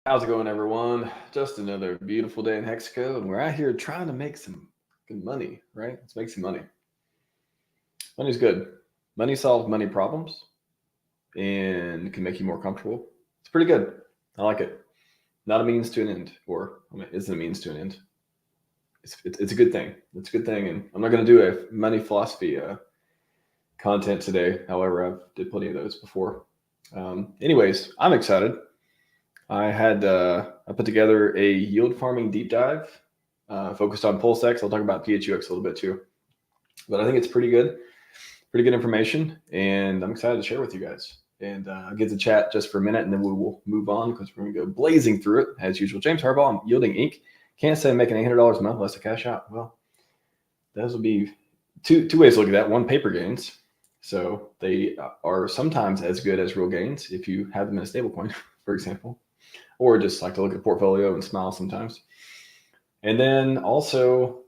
How's it going, everyone? Just another beautiful day in Hexaco, and we're out here trying to make some good money, right? Let's make some money. Money's good. Money solves money problems and can make you more comfortable. It's pretty good. I like it. Not a means to an end, or isn't a means to an end. It's a good thing. It's a good thing, and I'm not going to do a money philosophy content today. However, I've did plenty of those before. Anyways, I'm excited. I put together a yield farming deep dive focused on PulseX. I'll talk about PHUX a little bit too, but I think it's pretty good information, and I'm excited to share with you guys. And I'll get to chat just for a minute, and then we will move on because we're going to go blazing through it as usual. James Harbaugh, I'm yielding Inc. Can't say I'm making $800 a month unless I cash out. Well, those will be two ways to look at that. One, paper gains. So they are sometimes as good as real gains if you have them in a stable coin, for example, or just like to look at portfolio and smile sometimes. And then also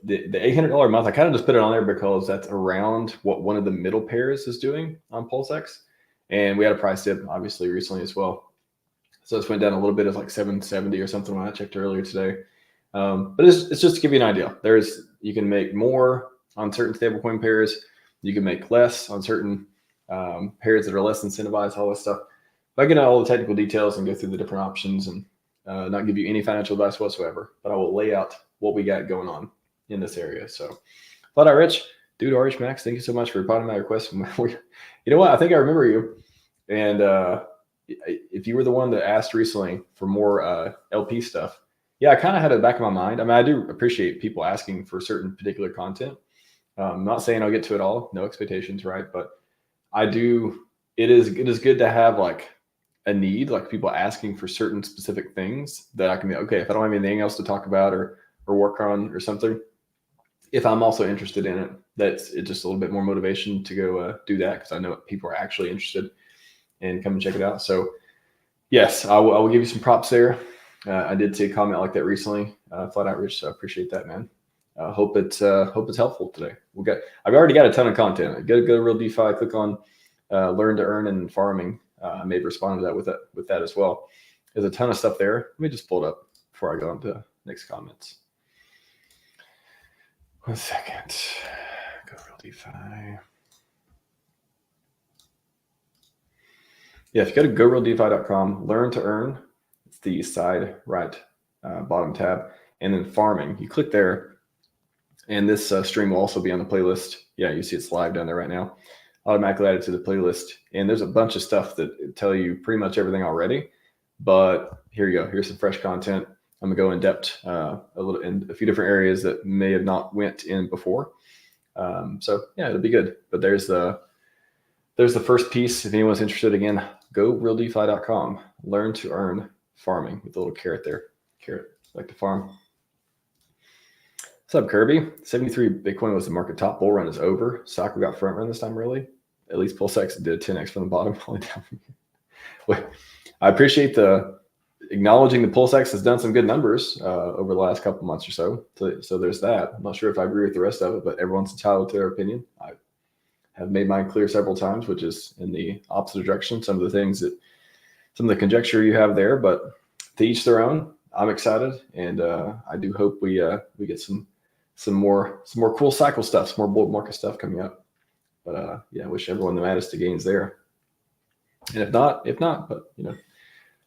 the $800 a month, I kind of just put it on there because that's around what one of the middle pairs is doing on PulseX. And we had a price dip obviously recently as well. So this went down a little bit. It's like 770 or something when I checked earlier today. But it's just to give you an idea. You can make more on certain stablecoin pairs. You can make less on certain pairs that are less incentivized, all this stuff. But I get into all the technical details and go through the different options and not give you any financial advice whatsoever, but I will lay out what we got going on in this area. So Flat Out Rich, dude, RHMax, thank you so much for replying to my request. You know what? I think I remember you. And if you were the one that asked recently for more LP stuff, yeah, I kind of had it in the back of my mind. I mean, I do appreciate people asking for certain particular content. I'm not saying I'll get to it all, no expectations, right? But I do, it is good to have like a need, like people asking for certain specific things that I can be, okay, if I don't have anything else to talk about or work on or something, if I'm also interested in it, it's just a little bit more motivation to go do that because I know people are actually interested and come and check it out. So yes, I will give you some props there. I did see a comment like that recently, Flat Out Rich, so I appreciate that, man. Hope it's helpful today. I've already got a ton of content. Go to Real DeFi, click on Learn to Earn and Farming. I may respond to that with that as well. There's a ton of stuff there. Let me just pull it up before I go on to next comments. 1 second. Go Real DeFi. Yeah, if you go to gorealdefi.com, Learn to Earn, it's the side right bottom tab, and then Farming. You click there, and this stream will also be on the playlist. Yeah, you see it's live down there right now. Automatically added to the playlist, and there's a bunch of stuff that tell you pretty much everything already. But here you go. Here's some fresh content. I'm gonna go in depth a little in a few different areas that may have not went in before. So yeah, it'll be good. But there's the first piece. If anyone's interested, again, go realdefi.com. Learn to Earn Farming with a little carrot there. Carrot, like to farm. What's up, Kirby? 73 Bitcoin was the market top. Bull run is over. Soccer got front run this time, really. At least PulseX did 10x from the bottom. Wait, I appreciate the acknowledging the PulseX has done some good numbers over the last couple months or so. So there's that. I'm not sure if I agree with the rest of it, but everyone's entitled to their opinion. I have made mine clear several times, which is in the opposite direction. Some of the conjecture you have there, but to each their own. I'm excited, and I do hope we get some more cool cycle stuff, some more bull market stuff coming up. But yeah, I wish everyone the maddest of gains there. And if not, but you know,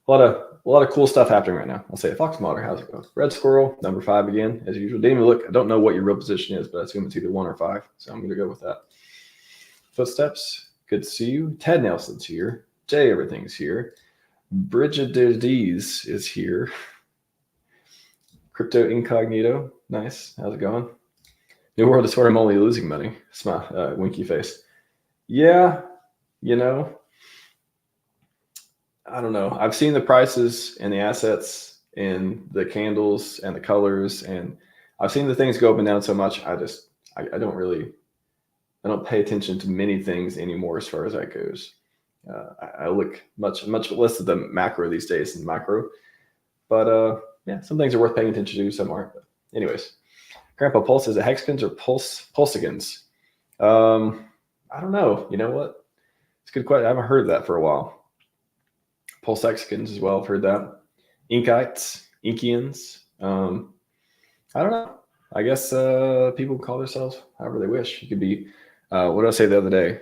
a lot of cool stuff happening right now. I'll say Fox Modder, how's it going? Red Squirrel, number 5 again, as usual. Didn't even look. I don't know what your real position is, but I assume it's either 1 or 5. So I'm gonna go with that. Footsteps, good to see you. Ted Nelson's here. Jay, everything's here. Bridget D's is here. Crypto Incognito, nice. How's it going? New World is where I'm only losing money. Smile, winky face. Yeah, you know, I don't know. I've seen the prices and the assets and the candles and the colors, and I've seen the things go up and down so much. I don't pay attention to many things anymore as far as that goes. I look much less at the macro these days than micro, but yeah, some things are worth paying attention to, some aren't. But anyways, Grandpa Pulse, is it hexagons or pulsegons? I don't know. You know what? It's a good question. I haven't heard that for a while. PulseXians as well. I've heard that. Inkites, Inkians. I don't know. I guess people call themselves however they wish. It could be, what did I say the other day?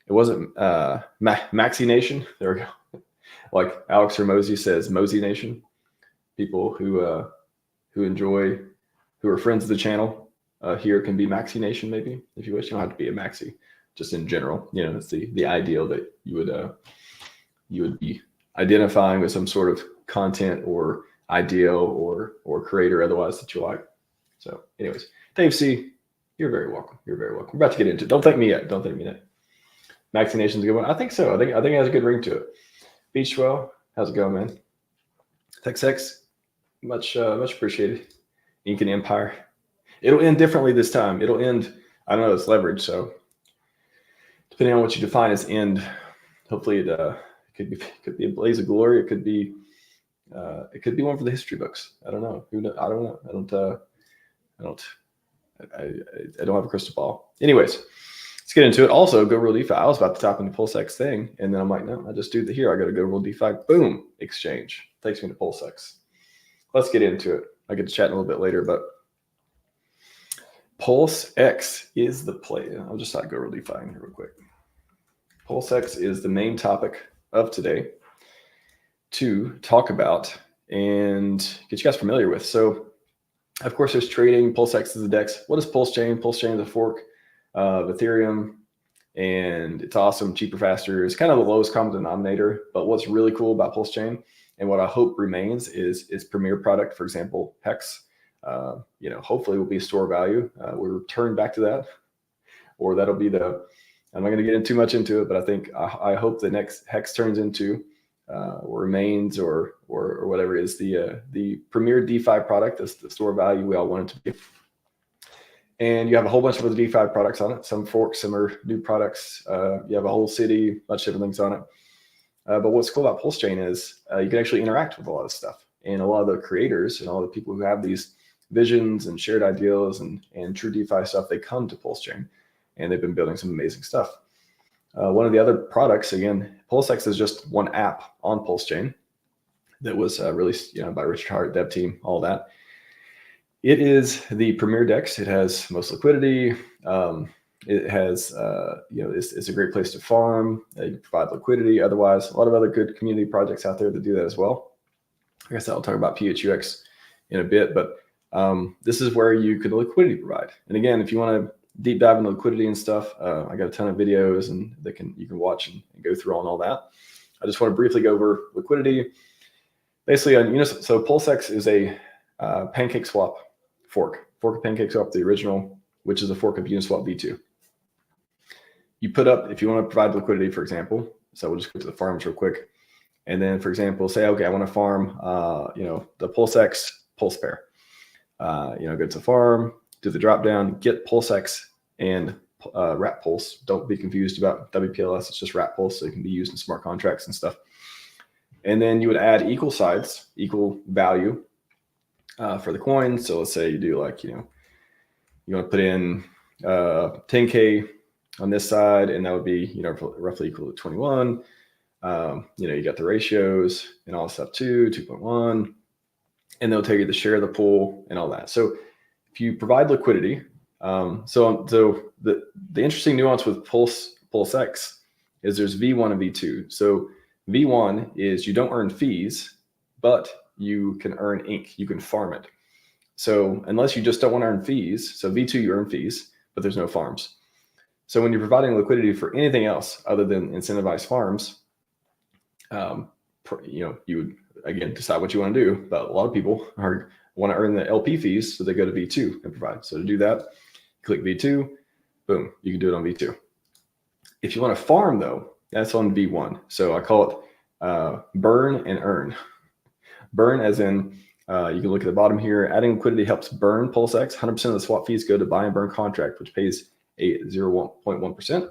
It wasn't Maxi Nation. There we go. Like Alex Hermosi says, Mosey Nation. People who enjoy, who are friends of the channel here can be Maxi Nation, maybe, if you wish. You don't have to be a Maxi, just in general. You know, it's the ideal that you would be identifying with some sort of content or ideal or creator otherwise that you like. So anyways, Dave C, you're very welcome. You're very welcome. We're about to get into it. Don't thank me yet. Don't thank me yet. Maxi Nation's a good one. I think so. I think it has a good ring to it. Beachwell, how's it going, man? TechSex, much appreciated. Incan Empire. It'll end differently this time. It'll end, I don't know, it's leverage, so depending on what you define as end, hopefully it could be a blaze of glory. It could be one for the history books. I don't know. I don't know. I don't have a crystal ball. Anyways, let's get into it. Also, Go Real DeFi. I was about to tap into PulseX thing, and then I'm like, no, I just do the here. I got to Go Real DeFi. Boom, exchange takes me to PulseX. Let's get into it. I get to chat a little bit later, but PulseX is the play. I'll just Go Real DeFi in here real quick. PulseX is the main topic of today to talk about and get you guys familiar with. So, of course, there's trading. PulseX is the DEX. What is PulseChain? PulseChain is a fork of Ethereum, and it's awesome, cheaper, faster. It's kind of the lowest common denominator. But what's really cool about PulseChain and what I hope remains is its premier product, for example, Hex. Hopefully will be store of value. We'll return back to that, or that'll be the. I'm not going to get too much into it, but I think I hope the next Hex turns into or remains or whatever is the premier DeFi product. That's the store of value we all want it to be. And you have a whole bunch of other DeFi products on it. Some forks, some are new products. You have a whole city, bunch of different things on it. But what's cool about PulseChain is you can actually interact with a lot of stuff. And a lot of the creators and all the people who have these visions and shared ideals and true DeFi stuff, they come to PulseChain. And they've been building some amazing stuff. One of the other products, again, PulseX is just one app on PulseChain that was released by Richard Hart, dev team, all that. It is the premier DEX. It has most liquidity. It has, it's a great place to farm. You provide liquidity. Otherwise, a lot of other good community projects out there that do that as well. I guess I'll talk about PHUX in a bit, but this is where you could liquidity provide. And again, if you want to deep dive into liquidity and stuff, I got a ton of videos and you can watch and go through on all that. I just want to briefly go over liquidity. Basically, so PulseX is a PancakeSwap fork of PancakeSwap, the original, which is a fork of Uniswap v2. You put up, if you want to provide liquidity, for example, so we'll just go to the farms real quick. And then, for example, say, okay, I want to farm, the PulseX Pulse pair. Go to the farm, do the drop down, get PulseX and Wrap Pulse. Don't be confused about WPLS. It's just Wrap Pulse, so it can be used in smart contracts and stuff. And then you would add equal sides, equal value for the coin. So let's say you do you want to put in 10K on this side, and that would be roughly equal to 21. You got the ratios and all stuff too, 2.1, and they'll tell you the share of the pool and all that. So if you provide liquidity, so the interesting nuance with PulseX is there's V1 and V2. So V1 is you don't earn fees, but you can earn ink. You can farm it. So unless you just don't want to earn fees, so V2 you earn fees, but there's no farms. So when you're providing liquidity for anything else other than incentivized farms, you would again decide what you want to do. But a lot of people want to earn the LP fees, so they go to V2 and provide. So to do that, click V2, boom, you can do it on V2. If you want to farm though, that's on V1. So I call it burn and earn. Burn as in, you can look at the bottom here, adding liquidity helps burn PulseX. 100% of the swap fees go to buy and burn contract, which pays a 0.1%.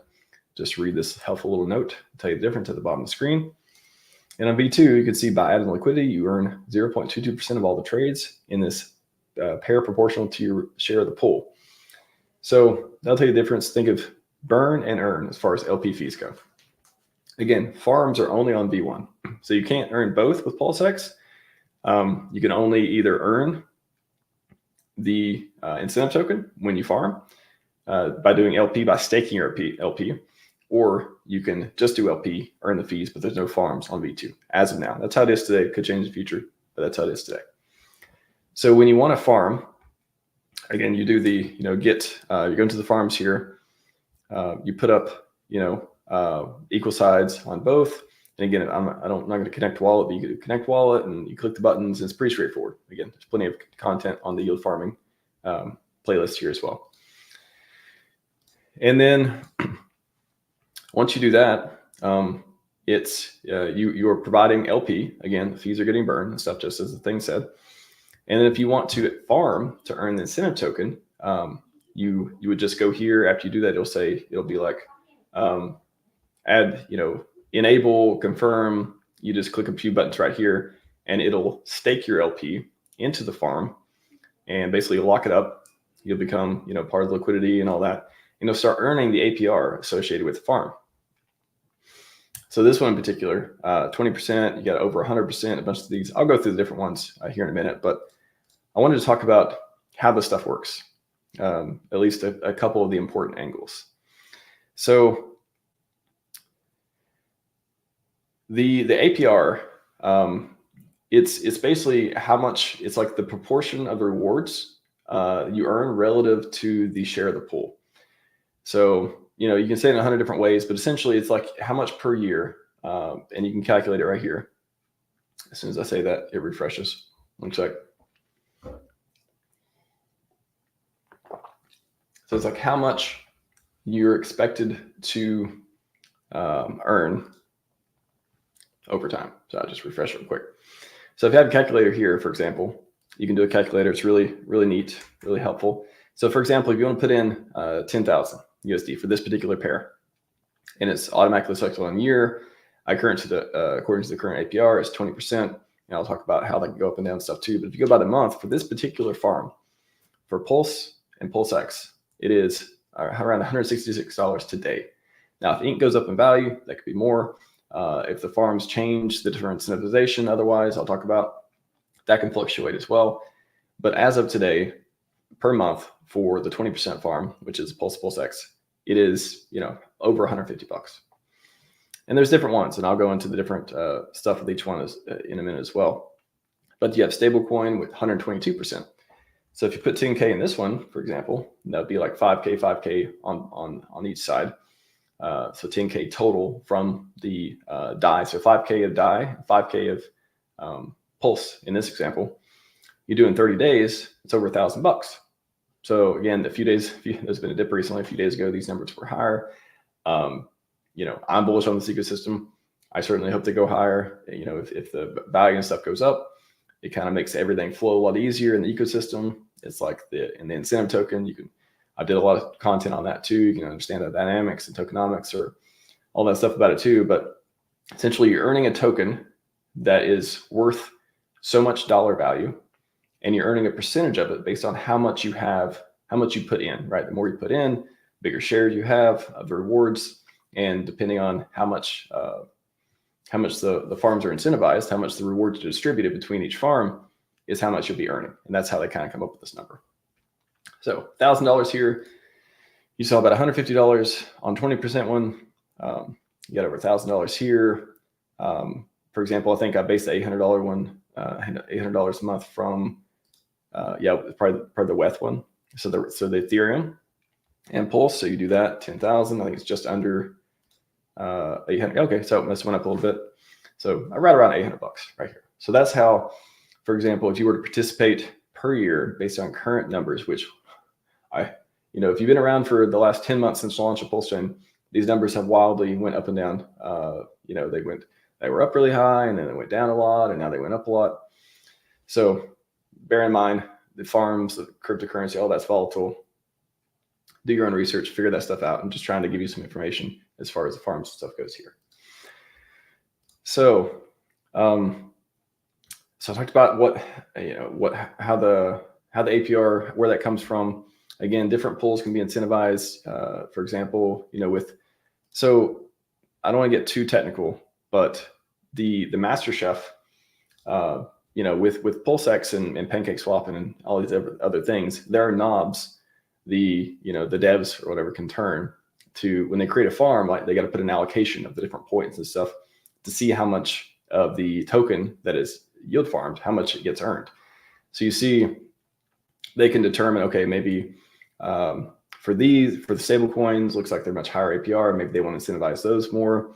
Just read this helpful little note, I'll tell you the difference at the bottom of the screen. And on V2, you can see by adding liquidity, you earn 0.22% of all the trades in this pair proportional to your share of the pool. So that'll tell you the difference. Think of burn and earn as far as LP fees go. Again, farms are only on V1. So you can't earn both with PulseX. You can only either earn the incentive token when you farm by doing LP, by staking your LP, or you can just do LP, earn the fees, but there's no farms on V2 as of now. That's how it is today. It could change in the future, but that's how it is today. So when you want to farm, again, you do the, you go into the farms here, you put up, equal sides on both. And again, I'm not going to connect wallet, but you can connect wallet and you click the buttons. And it's pretty straightforward. Again, there's plenty of content on the yield farming playlist here as well. And then once you do that, it's you're providing LP. Again, the fees are getting burned and stuff, just as the thing said. And then if you want to farm to earn the incentive token, you would just go here. After you do that, it'll be like add, enable, confirm. You just click a few buttons right here, and it'll stake your LP into the farm, and basically lock it up. You'll become, part of the liquidity and all that. And you'll start earning the APR associated with the farm. So this one in particular, 20%, you got over 100%, a bunch of these. I'll go through the different ones here in a minute, but I wanted to talk about how this stuff works, at least a couple of the important angles. So the APR, it's basically how much, it's like the proportion of the rewards you earn relative to the share of the pool. So, you can say it in 100 different ways, but essentially it's like how much per year, and you can calculate it right here. As soon as I say that, it refreshes. One sec. So it's like how much you're expected to earn over time. So I'll just refresh real quick. So if you have a calculator here, for example, you can do a calculator. It's really, really neat, really helpful. So for example, if you want to put in 10,000 USD for this particular pair, and it's automatically selected on year, according to the current APR, is 20%. And I'll talk about how that can go up and down and stuff too. But if you go by the month for this particular farm, for Pulse and PulseX, it is around $166 today. Now, if ink goes up in value, that could be more. If the farms change the different incentivization, otherwise, I'll talk about that can fluctuate as well. But as of today, per month for the 20% farm, which is PulseX, it is over 150 bucks. And there's different ones, and I'll go into the different stuff with each one in a minute as well. But you have stablecoin with 122%. So if you put 10K in this one, for example, that would be like 5K on each side. So 10K total from the DAI. So 5K of DAI, 5K of Pulse in this example. You do in 30 days, it's over $1,000. So again, there's been a dip recently. A few days ago, these numbers were higher. I'm bullish on this ecosystem. I certainly hope they go higher. If the value and stuff goes up, it kind of makes everything flow a lot easier in the ecosystem. It's like in the incentive token, I did a lot of content on that too. You can understand the dynamics and tokenomics or all that stuff about it too. But essentially you're earning a token that is worth so much dollar value, and you're earning a percentage of it based on how much you put in, right? The more you put in, bigger share you have of the rewards. And depending on how much the farms are incentivized, how much the rewards are distributed between each farm is how much you'll be earning. And that's how they kind of come up with this number. So $1,000 here, you saw about $150 on 20% one. You got over $1,000 here. For example, I think I based the $800 one, $800 a month from, probably the WETH one. So the Ethereum and Pulse. So you do that, 10,000. I think it's just under 800. Okay, so this went up a little bit. So right around $800 right here. So that's how, for example, if you were to participate per year based on current numbers, which if you've been around for the last 10 months since the launch of PulseChain, these numbers have wildly went up and down. They were up really high, and then they went down a lot, and now they went up a lot. So bear in mind the farms, the cryptocurrency, all that's volatile. Do your own research, figure that stuff out. I'm just trying to give you some information as far as the farms stuff goes here. So, so I talked about how the APR, where that comes from. Again, different pools can be incentivized. For example, so I don't want to get too technical, but the master chef, you know, with PulseX and pancake swapping and all these other things, there are knobs the devs or whatever can turn to when they create a farm. Like they got to put an allocation of the different points and stuff to see how much of the token that is yield farmed, how much it gets earned. So you see, they can determine, okay, maybe for the stable coins, looks like they're much higher APR. Maybe they want to incentivize those more.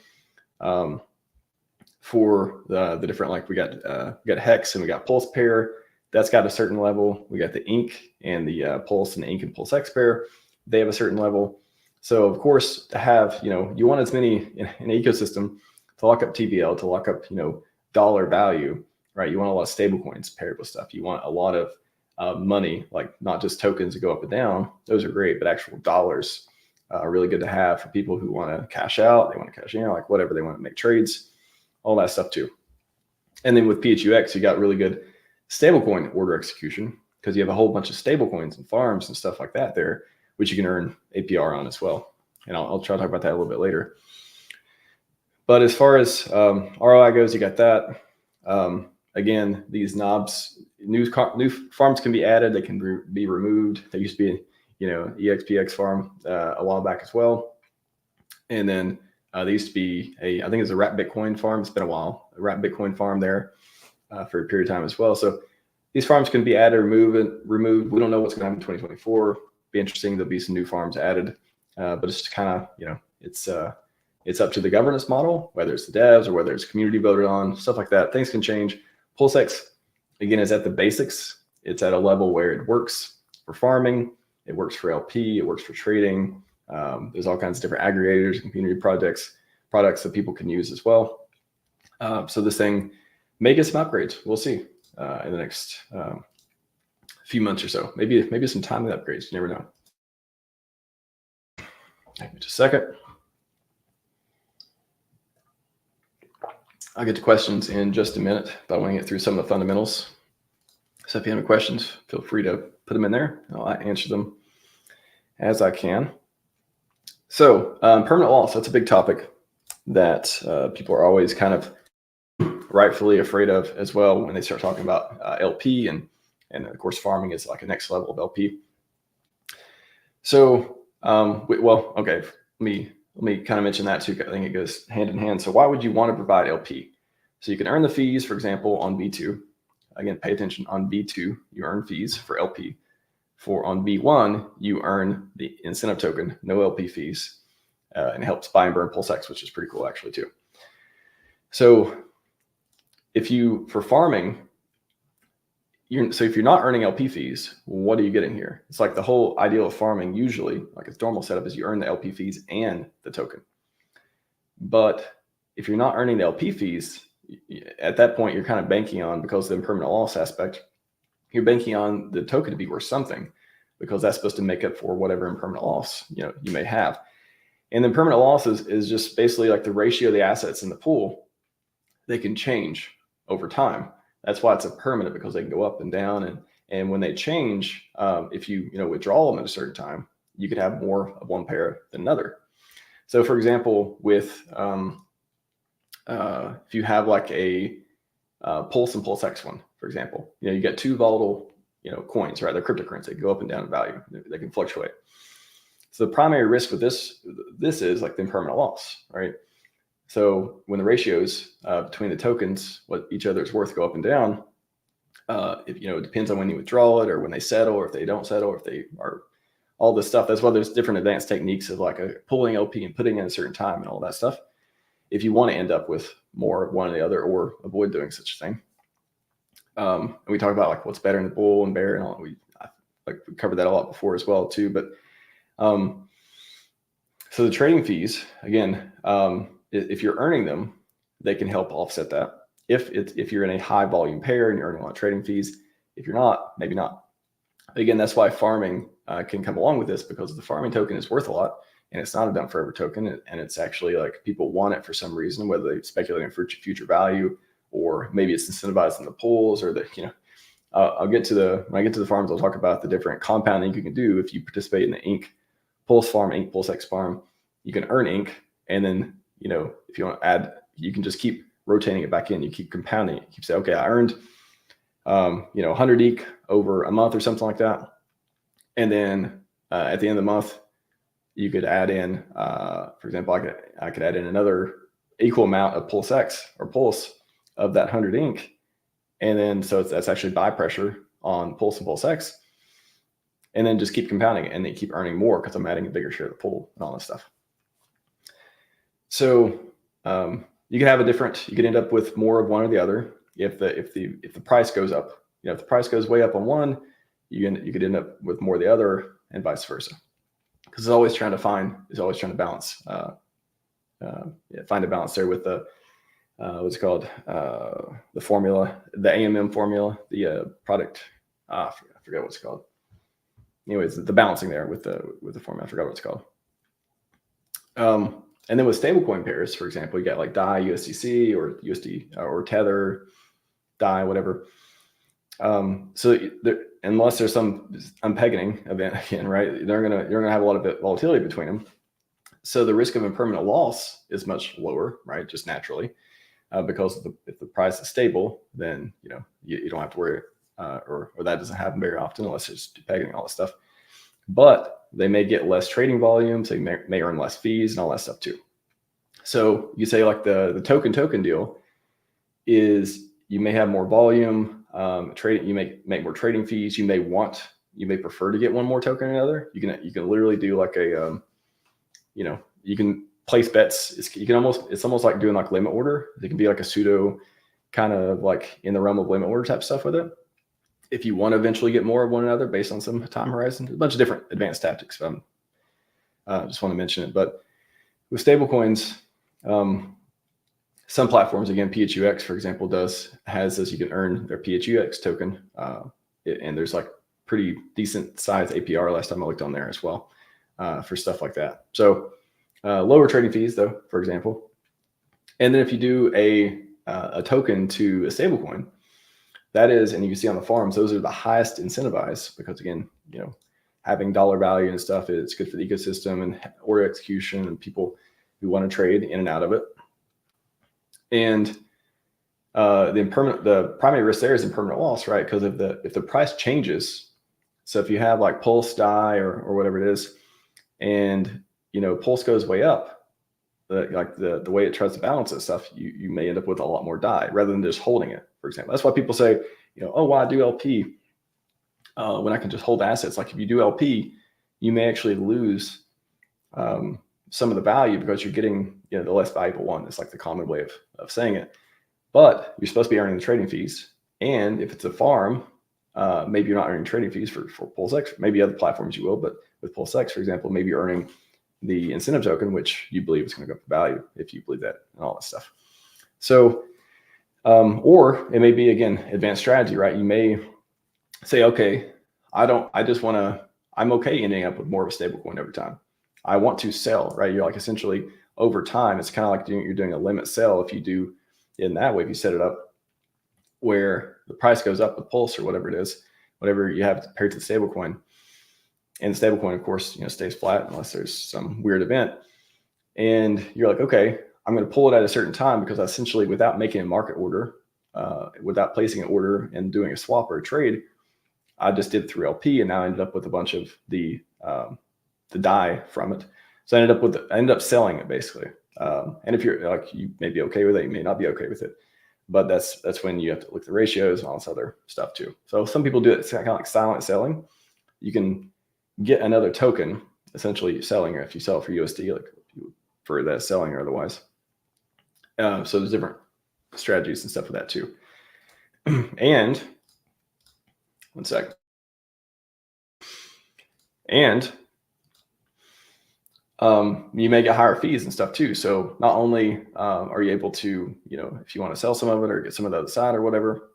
For the different, like we got Hex and we got Pulse pair, that's got a certain level. We got the Ink and the Pulse and the Ink and PulseX pair, they have a certain level. So of course, to have, you want as many in an ecosystem to lock up TVL, to lock up, dollar value, right? You want a lot of stable coins paired with stuff. You want a lot of money, like not just tokens that go up and down. Those are great, but actual dollars are really good to have for people who want to cash out, they want to cash in, like whatever, they want to make trades, all that stuff too. And then with PHUX, you got really good stablecoin order execution because you have a whole bunch of stablecoins and farms and stuff like that there, which you can earn APR on as well. And I'll try to talk about that a little bit later. But as far as ROI goes, you got that. Again, these knobs, new farms can be added. They can be removed. There used to be, EXPX farm a while back as well. And then there used to be I think it's a Wrap Bitcoin farm. It's been a while, a Wrap Bitcoin farm there for a period of time as well. So these farms can be added or removed. We don't know what's going to happen in 2024. Be interesting. There'll be some new farms added, but it's just kind of, it's up to the governance model, whether it's the devs or whether it's community voted on, stuff like that. Things can change. PulseX, again, is at the basics. It's at a level where it works for farming. It works for LP. It works for trading. There's all kinds of different aggregators and community products that people can use as well. So this thing may get some upgrades. We'll see in the next few months or so. Maybe some timely upgrades. You never know. Give me just a second. I'll get to questions in just a minute, but I want to get through some of the fundamentals. So if you have any questions, feel free to put them in there. I'll answer them as I can. So permanent loss, that's a big topic that people are always kind of rightfully afraid of as well when they start talking about LP and of course farming is like a next level of LP. So okay, let me kind of mention that too. I think it goes hand in hand. So why would you want to provide LP? So you can earn the fees, for example, on V2. Again, pay attention, on V2, you earn fees for LP. On V1, you earn the incentive token, no LP fees, and it helps buy and burn PulseX, which is pretty cool actually too. So for farming, if you're not earning LP fees, what are you getting here? It's like the whole ideal of farming usually, like its normal setup, is you earn the LP fees and the token. But if you're not earning the LP fees, at that point, you're kind of banking on, because of the impermanent loss aspect, you're banking on the token to be worth something, because that's supposed to make up for whatever impermanent loss you may have. And the impermanent loss is just basically like the ratio of the assets in the pool. They can change over time. That's why it's a permanent, because they can go up and down. And when they change, if you withdraw them at a certain time, you could have more of one pair than another. So for example, with if you have like a Pulse and PulseX one, for example, you get two volatile coins, right? They're cryptocurrency. They go up and down in value. They can fluctuate. So the primary risk with this is like the impermanent loss, right? So when the ratios between the tokens, what each other is worth, go up and down, it depends on when you withdraw it or when they settle, or if they don't settle, or if they are, all this stuff. That's why there's different advanced techniques of like pulling LP and putting in a certain time and all that stuff, if you want to end up with more of one or the other, or avoid doing such a thing. And we talk about like what's better in the bull and bear and all. We covered that a lot before as well too. But so the trading fees, again, if you're earning them, they can help offset that. If you're in a high volume pair and you're earning a lot of trading fees, if you're not, maybe not. Again, that's why farming can come along with this, because the farming token is worth a lot, and it's not a dump forever token, and it's actually like people want it for some reason, whether they speculate in future value, or maybe it's incentivized in the pools, or when I get to the farms, I'll talk about the different compounding you can do if you participate in the Ink Pulse farm, Ink PulseX farm. You can earn Ink, and then if you want to add, you can just keep rotating it back in. You keep compounding it. You keep saying, okay, I earned, 100 ETH over a month or something like that. And then at the end of the month, you could add in, for example, I could add in another equal amount of PulseX or Pulse of that 100 ink. And then, so that's actually buy pressure on Pulse and PulseX. And then just keep compounding it and then keep earning more because I'm adding a bigger share of the pool and all this stuff. So you could have you could end up with more of one or the other. If the price goes up, if the price goes way up on one, you could end up with more of the other, and vice versa. Because it's always trying to balance, find a balance there with the what's it called, the formula, the AMM formula, the product. I forget what it's called. Anyways, the balancing there with the formula. I forgot what it's called. And then with stablecoin pairs, for example, you got like DAI, USDC, or USD, or Tether, DAI, whatever. So unless there's some unpegging event again, right, you're gonna have a lot of volatility between them. So the risk of impermanent loss is much lower, right, just naturally, because if the price is stable, then you don't have to worry, or that doesn't happen very often unless it's pegging all this stuff. But they may get less trading volumes, they may earn less fees and all that stuff too. So you say like the token deal is, you may have more volume, trading, you may make more trading fees, you may prefer to get one more token than another. You can literally do like a you can place bets. It's almost like doing like limit order. It can be like a pseudo kind of like in the realm of limit order type stuff with it. If you want to eventually get more of one another based on some time horizon, a bunch of different advanced tactics. Just want to mention it. But with stablecoins, some platforms, again, PHUX, for example, has this, you can earn their PHUX token. And there's like pretty decent size APR last time I looked on there as well, for stuff like that. So lower trading fees though, for example. And then if you do a token to a stablecoin, that is, and you can see on the farms, those are the highest incentivized, because again, having dollar value and stuff is good for the ecosystem and order execution and people who want to trade in and out of it. And the primary risk there is impermanent loss, right? Because if the price changes, so if you have like Pulse, DAI, or whatever it is, and Pulse goes way up, like the way it tries to balance that stuff, you may end up with a lot more DAI rather than just holding it, for example. That's why people say, oh, why do LP when I can just hold assets? Like if you do LP, you may actually lose some of the value because you're getting the less valuable one. It's like the common way of saying it. But you're supposed to be earning the trading fees. And if it's a farm, maybe you're not earning trading fees for PulseX. Maybe other platforms you will, but with PulseX, for example, maybe you're earning the incentive token, which you believe is going to go up in value if you believe that and all that stuff. So, or it may be, again, advanced strategy, right? You may say, okay, I'm okay ending up with more of a stable coin over time. I want to sell, right? You're like essentially over time, it's kind of like you're doing a limit sell. If you do in that way, if you set it up where the price goes up with Pulse or whatever it is, whatever you have compared to the stable coin, and the stable coin, of course, stays flat unless there's some weird event. And you're like, okay, I'm going to pull it at a certain time because essentially without making a market order, without placing an order and doing a swap or a trade, I just did it through LP, and now I ended up with a bunch of the DAI from it. So I ended up selling it basically. And if you're like, you may be okay with it, you may not be okay with it, but that's when you have to look at the ratios and all this other stuff too. So some people do it, it's kind of like silent selling. You can get another token, essentially selling, or if you sell it for USD, like for that selling or otherwise. So there's different strategies and stuff for that too. And one sec. And you may get higher fees and stuff too. So not only are you able to, if you want to sell some of it or get some of the other side or whatever,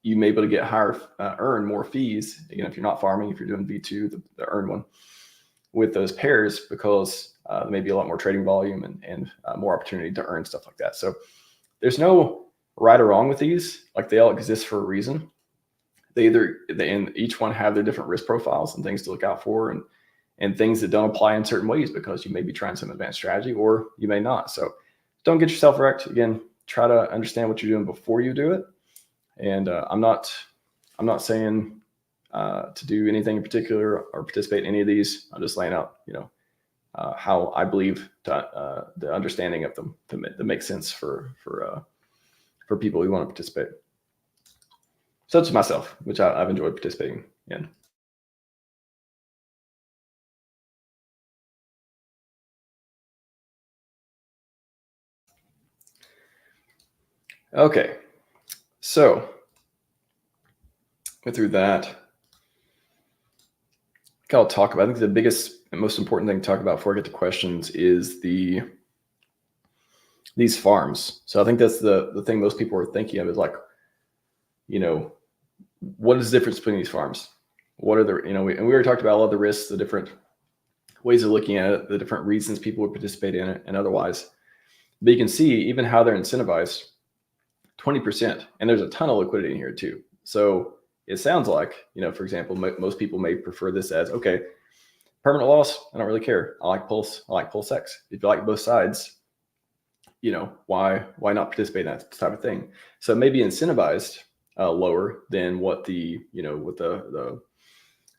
you may be able to get higher, earn more fees. Again, if you're not farming, if you're doing V2, the earn one with those pairs, because there may be a lot more trading volume and more opportunity to earn stuff like that. So there's no right or wrong with these. Like they all exist for a reason. And each one have their different risk profiles and things to look out for, and things that don't apply in certain ways because you may be trying some advanced strategy or you may not. So don't get yourself wrecked. Again, try to understand what you're doing before you do it. And I'm not saying to do anything in particular or participate in any of these. I'm just laying out, how I believe the understanding of them that makes sense for people who want to participate. So that's myself, which I've enjoyed participating in. Okay, so went through that. I'll talk about, I think the biggest and most important thing to talk about before I get to questions is these farms. So I think that's the thing most people are thinking of is like, what is the difference between these farms? What are the, and we already talked about a lot of the risks, the different ways of looking at it, the different reasons people would participate in it and otherwise. But you can see even how they're incentivized, 20%. And there's a ton of liquidity in here too. So it sounds like, for example, most people may prefer this as, okay, permanent loss, I don't really care. I like Pulse, I like PulseX. If you like both sides, why not participate in that type of thing? So it may be incentivized lower than what the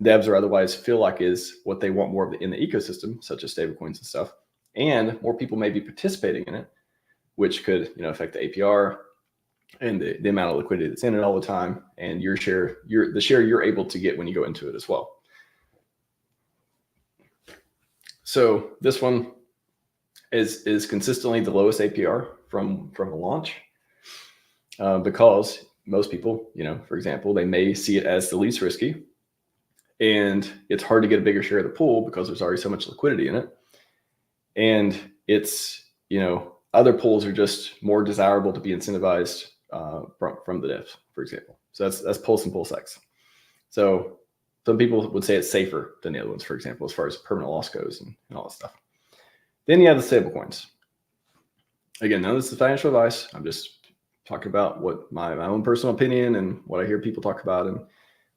devs or otherwise feel like is what they want more of in the ecosystem, such as stablecoins and stuff. And more people may be participating in it, which could, affect the APR and the amount of liquidity that's in it all the time, and the share you're able to get when you go into it as well. So this one is consistently the lowest APR from the launch, because most people, for example, they may see it as the least risky, and it's hard to get a bigger share of the pool because there's already so much liquidity in it, and it's other pools are just more desirable to be incentivized from the devs, for example. So that's Pulse and PulseX. So some people would say it's safer than the other ones, for example, as far as permanent loss goes and all that stuff. Then you have the stable coins. Again, none of this is financial advice. I'm just talking about what my own personal opinion and what I hear people talk about and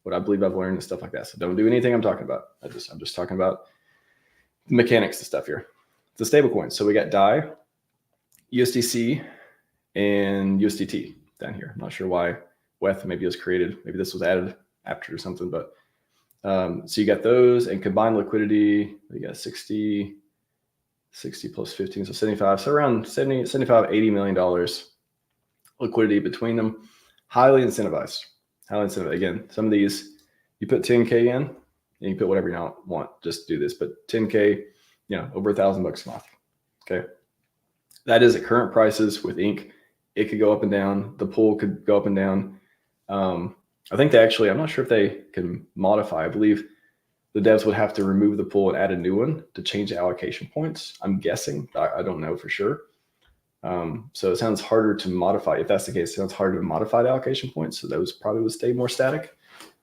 what I believe I've learned and stuff like that. So don't do anything I'm talking about. I'm just talking about the mechanics and stuff here. The stable coins. So we got DAI, USDC, and USDT down here. I'm not sure why WETH maybe was created. Maybe this was added after or something, but so you got those and combined liquidity. You got 60 plus 15, so 75. So around 70, 75, $80 million liquidity between them. Highly incentivized. Again, some of these, you put 10K in and you put whatever you want, just do this, but 10K, over $1,000 a month. Okay. That is at current prices with ink. It could go up and down. The pool could go up and down. I think I'm not sure if they can modify. I believe the devs would have to remove the pool and add a new one to change the allocation points. I'm guessing. I don't know for sure. So it sounds harder to modify. If that's the case, it sounds harder to modify the allocation points. So those probably would stay more static.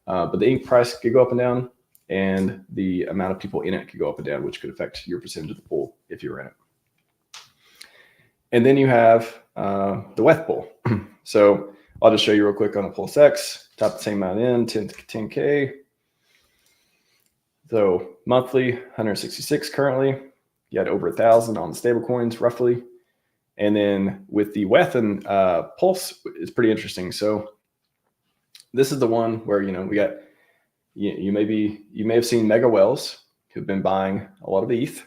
But the ink price could go up and down, and the amount of people in it could go up and down, which could affect your percentage of the pool if you were in it. And then you have the WETH pool. So I'll just show you real quick on the PulseX. Top the same amount in, 10K. So monthly, 166 currently. You had over 1,000 on the stable coins, roughly. And then with the WETH and Pulse, it's pretty interesting. So this is the one where, we got, you may have seen mega whales who've been buying a lot of ETH,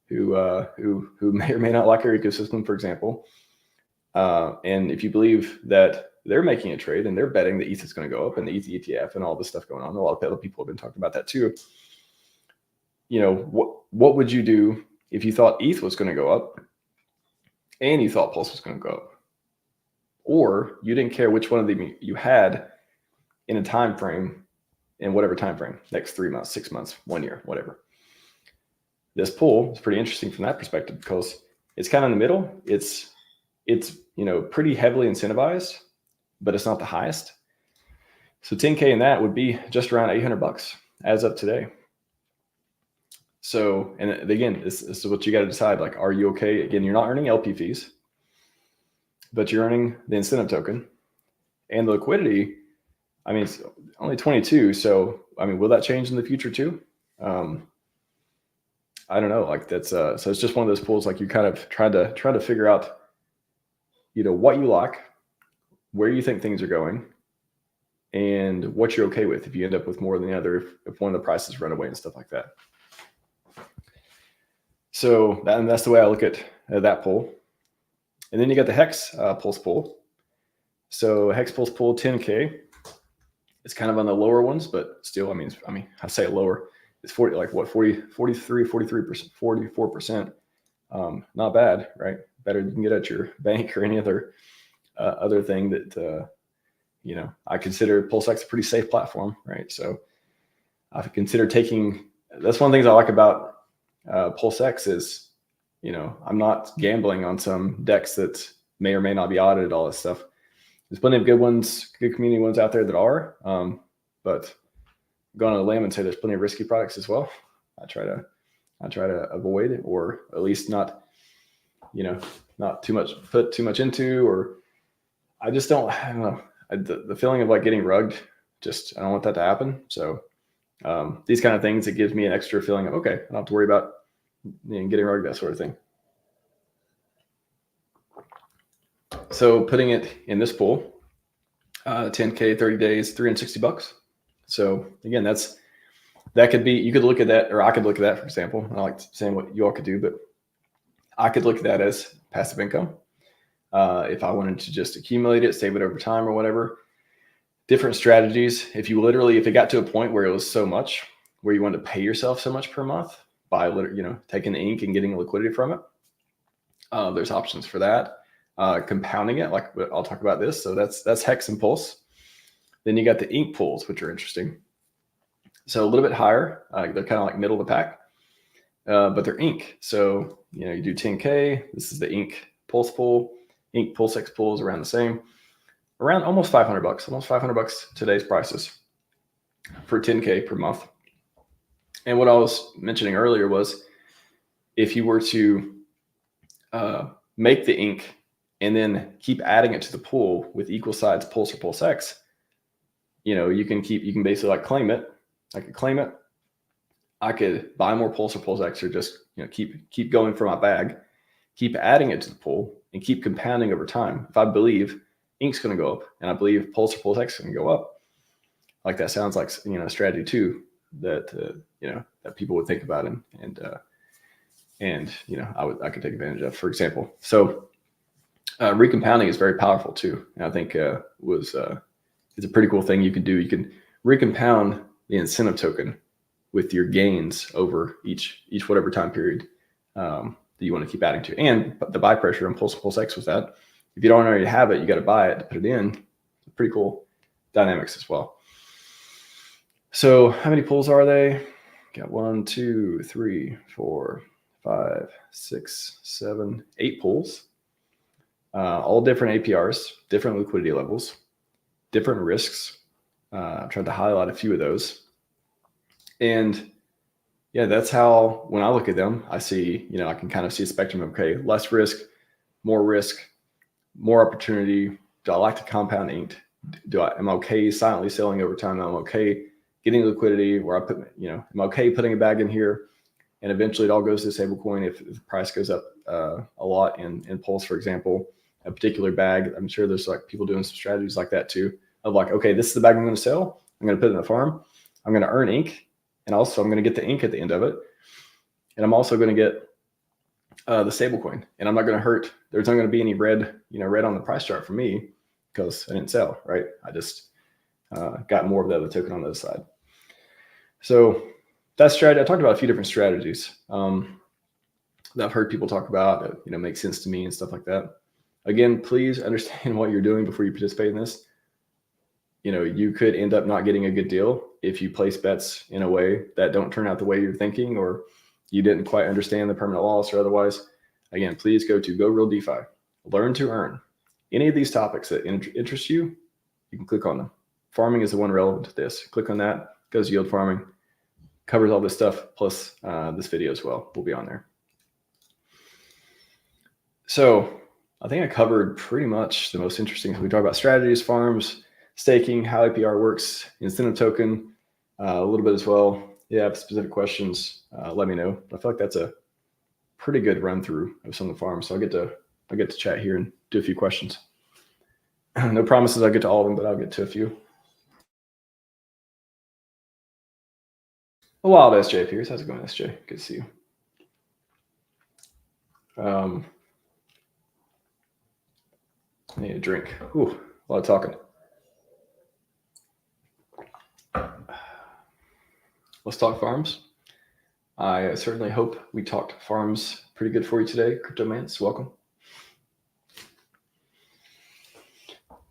who may or may not like our ecosystem, for example. And if you believe that they're making a trade and they're betting that ETH is going to go up and the ETH ETF and all this stuff going on, a lot of other people have been talking about that too. What would you do if you thought ETH was going to go up and you thought Pulse was going to go up, or you didn't care which one of them you had in a time frame, in whatever time frame, next 3 months, 6 months, 1 year, whatever. This pool is pretty interesting from that perspective because it's kind of in the middle. It's pretty heavily incentivized, but it's not the highest. So 10K in that would be just around $800 as of today. So, and again, this is what you got to decide. Like, are you okay? Again, you're not earning LP fees, but you're earning the incentive token and the liquidity. I mean, it's only 22. So, I mean, will that change in the future too? I don't know. Like that's so it's just one of those pools. Like you kind of trying to figure out, what you like, where you think things are going, and what you're okay with if you end up with more than the other, if one of the prices run away and stuff like that. So that's the way I look at that pool. And then you got the Hex Pulse pool. So Hex Pulse pool 10K. It's kind of on the lower ones, but still, I mean, I say lower. It's 43%, 44%. Not bad, right? Better than you can get at your bank or any other thing that I consider PulseX a pretty safe platform, right? So I consider taking. That's one of the things I like about PulseX is, I'm not gambling on some DEX that may or may not be audited. All this stuff. There's plenty of good ones, good community ones out there that are, but going on a limb and say there's plenty of risky products as well. I try to avoid it, or at least not put too much into, or I don't know. The feeling of like getting rugged, I don't want that to happen. So these kind of things, it gives me an extra feeling of, okay, I don't have to worry about getting rugged, that sort of thing. So putting it in this pool, 10K, 30 days, $360. So again, that could be, you could look at that, or I could look at that, for example. I like saying what you all could do, but I could look at that as passive income. If I wanted to just accumulate it, save it over time or whatever, different strategies. If it got to a point where it was so much, where you wanted to pay yourself so much per month by taking the ink and getting liquidity from it, there's options for that. Compounding it, like I'll talk about this. So that's Hex and Pulse. Then you got the ink pools, which are interesting. So a little bit higher. They're kind of like middle of the pack, but they're ink. So you do 10K. This is the ink Pulse pool. Ink PulseX pool is around the same, around almost $500. Almost $500 today's prices for 10K per month. And what I was mentioning earlier was, if you were to make the ink and then keep adding it to the pool with equal sides Pulse or PulseX, you can basically like claim it. I could claim it. I could buy more Pulse or PulseX, or just keep going for my bag, keep adding it to the pool, and keep compounding over time. If I believe ink's going to go up, and I believe Pulse or PulseX is going to go up, like that sounds like a strategy too that that people would think about and I could take advantage of, for example. So recompounding is very powerful too, and I think it's a pretty cool thing you can do. You can recompound the incentive token with your gains over each whatever time period that you want to keep adding to. And the buy pressure on Pulse and PulseX was that if you don't already have it, you got to buy it to put it in. Pretty cool dynamics as well. So how many pools are they? Got 1, 2, 3, 4, 5, 6, 7, 8 pools. All different APRs, different liquidity levels, different risks. I've tried to highlight a few of those. And yeah, that's how, when I look at them, I see, I can kind of see a spectrum of, okay, less risk, more opportunity. Do I like to compound inked? Am I okay silently selling over time? I'm okay getting liquidity where I put, am I okay putting a bag in here and eventually it all goes to stablecoin if the price goes up a lot in Pulse, for example, a particular bag. I'm sure there's like people doing some strategies like that too, of like, okay, this is the bag I'm going to sell. I'm going to put it in the farm. I'm going to earn ink. And also I'm going to get the ink at the end of it. And I'm also going to get the stablecoin. And I'm not going to hurt. There's not going to be any red on the price chart for me because I didn't sell, right? I just got more of the other token on the other side. So that strategy, I talked about a few different strategies that I've heard people talk about that, make sense to me and stuff like that. Again, please understand what you're doing before you participate in this. You could end up not getting a good deal if you place bets in a way that don't turn out the way you're thinking, or you didn't quite understand the permanent loss or otherwise. Again, please go to Go Real DeFi, learn to earn. Any of these topics that interest you, you can click on them. Farming is the one relevant to this. Click on that, goes yield farming, covers all this stuff, plus this video as well will be on there. So I think I covered pretty much the most interesting. We talked about strategies, farms, staking, how APR works, incentive token, a little bit as well. If you have specific questions, let me know. I feel like that's a pretty good run through of some of the farms. So I'll get to I'll get to chat here and do a few questions. No promises I'll get to all of them, but I'll get to a few. A wild SJ Pierce. How's it going, SJ? Good to see you. I need a drink. Ooh, a lot of talking. Let's talk farms. I certainly hope we talked farms pretty good for you today. Cryptomance, welcome.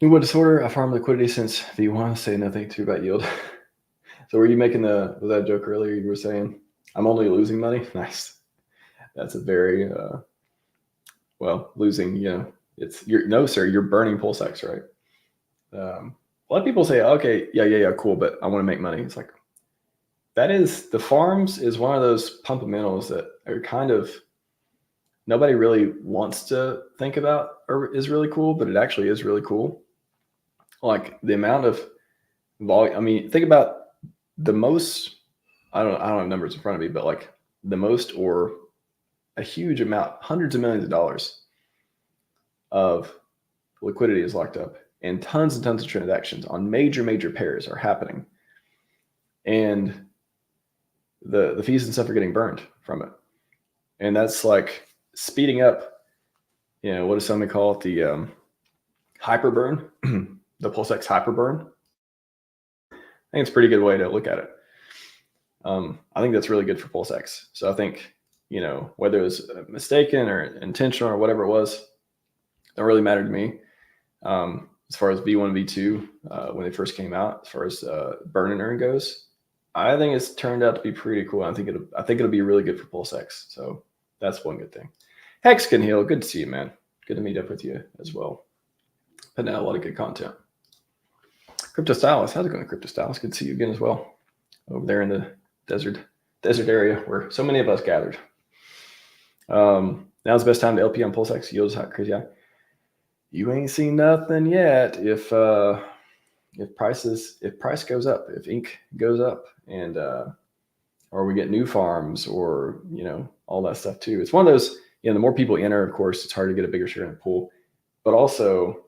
New what disorder? I farm liquidity since V1. Say nothing to about yield. So were you making was that joke earlier? You were saying I'm only losing money. Nice. That's a very losing. No, sir. You're burning PulseX, right? A lot of people say, okay, yeah, cool, but I want to make money. It's like that is the farms is one of those fundamentals that are kind of nobody really wants to think about or is really cool, but it actually is really cool. Like the amount of volume. I mean, think about the most. I don't have numbers in front of me, but like the most or a huge amount, hundreds of millions of dollars of liquidity is locked up, and tons of transactions on major pairs are happening, and the fees and stuff are getting burned from it, and that's like speeding up. What does somebody call it? The hyper burn, the PulseX hyper burn. I think it's a pretty good way to look at it. I think that's really good for PulseX. So I think whether it was mistaken or intentional or whatever it was, don't really matter to me. As far as V1, V2, when they first came out, as far as burn and earn goes, I think it's turned out to be pretty cool. I think it'll be really good for PulseX. So that's one good thing. Hex can heal. Good to see you, man. Good to meet up with you as well. Putting out a lot of good content. Crypto Stylist, how's it going, Crypto Stylist? Good to see you again as well. Over there in the desert area where so many of us gathered. Now's the best time to LP on PulseX. Yields hot, crazy high. You ain't seen nothing yet. If price goes up, if ink goes up, and or we get new farms, or all that stuff too. It's one of those. The more people enter, of course, it's hard to get a bigger share in the pool. But also,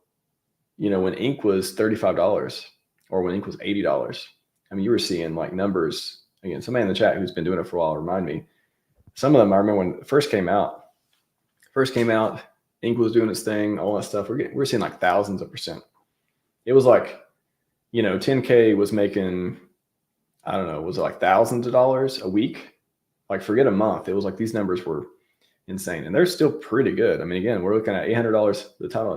when ink was $35 or when ink was $80, I mean, you were seeing like numbers. Again, somebody in the chat who's been doing it for a while remind me. Some of them I remember when it first came out. Ink was doing its thing, all that stuff. We're seeing like thousands of %. It was like, 10K was making, I don't know, was it like thousands of dollars a week? Like forget a month. It was like these numbers were insane, and they're still pretty good. I mean, again, we're looking at $800 the title.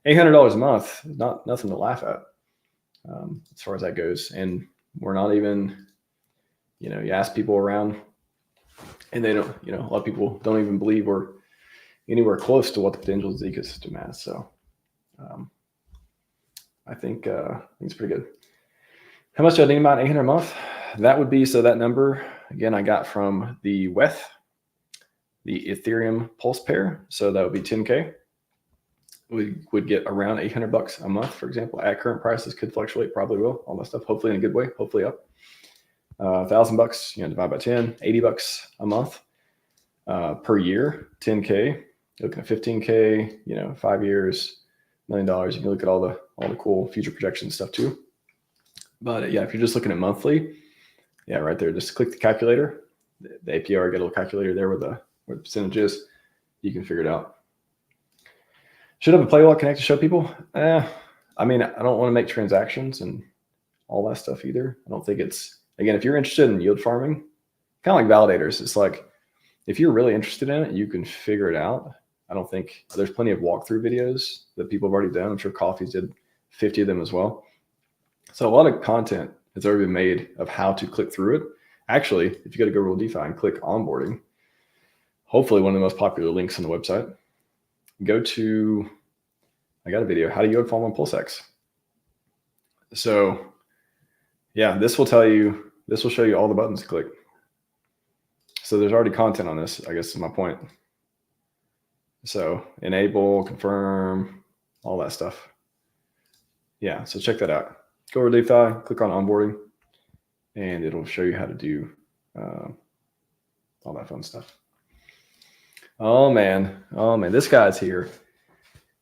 $800 a month is nothing to laugh at as far as that goes. And we're not even, you ask people around, and they don't. A lot of people don't even believe we're anywhere close to what the potential of the ecosystem has. So I think it's pretty good. How much do I think about 800 a month? That would be, so that number, again, I got from the WETH, the Ethereum Pulse pair. So that would be 10K. We would get around $800 a month, for example. At current prices, could fluctuate, probably will, all that stuff, hopefully in a good way, hopefully up. $1,000, divide by 10, $80 a month per year, 10K. Looking at 15K, 5 years, $1 million. You can look at all the cool future projection stuff too. But if you're just looking at monthly, right there, just click the calculator, the APR, get a little calculator there where the percentage is. You can figure it out. Should have a play wallet connect to show people? I mean, I don't want to make transactions and all that stuff either. I don't think it's, again, if you're interested in yield farming, kind of like validators, it's like, if you're really interested in it, you can figure it out. I don't think there's plenty of walkthrough videos that people have already done. I'm sure Coffee's did 50 of them as well. So a lot of content has already been made of how to click through it. Actually, if you go to Go Roll DeFi and click onboarding, hopefully one of the most popular links on the website, go to, I got a video, how to yield farm on PulseX. So this will show you all the buttons to click. So there's already content on this, I guess is my point. So enable, confirm, all that stuff. So check that out. Go over DeFi, click on onboarding, and it'll show you how to do all that fun stuff. Oh man, this guy's here.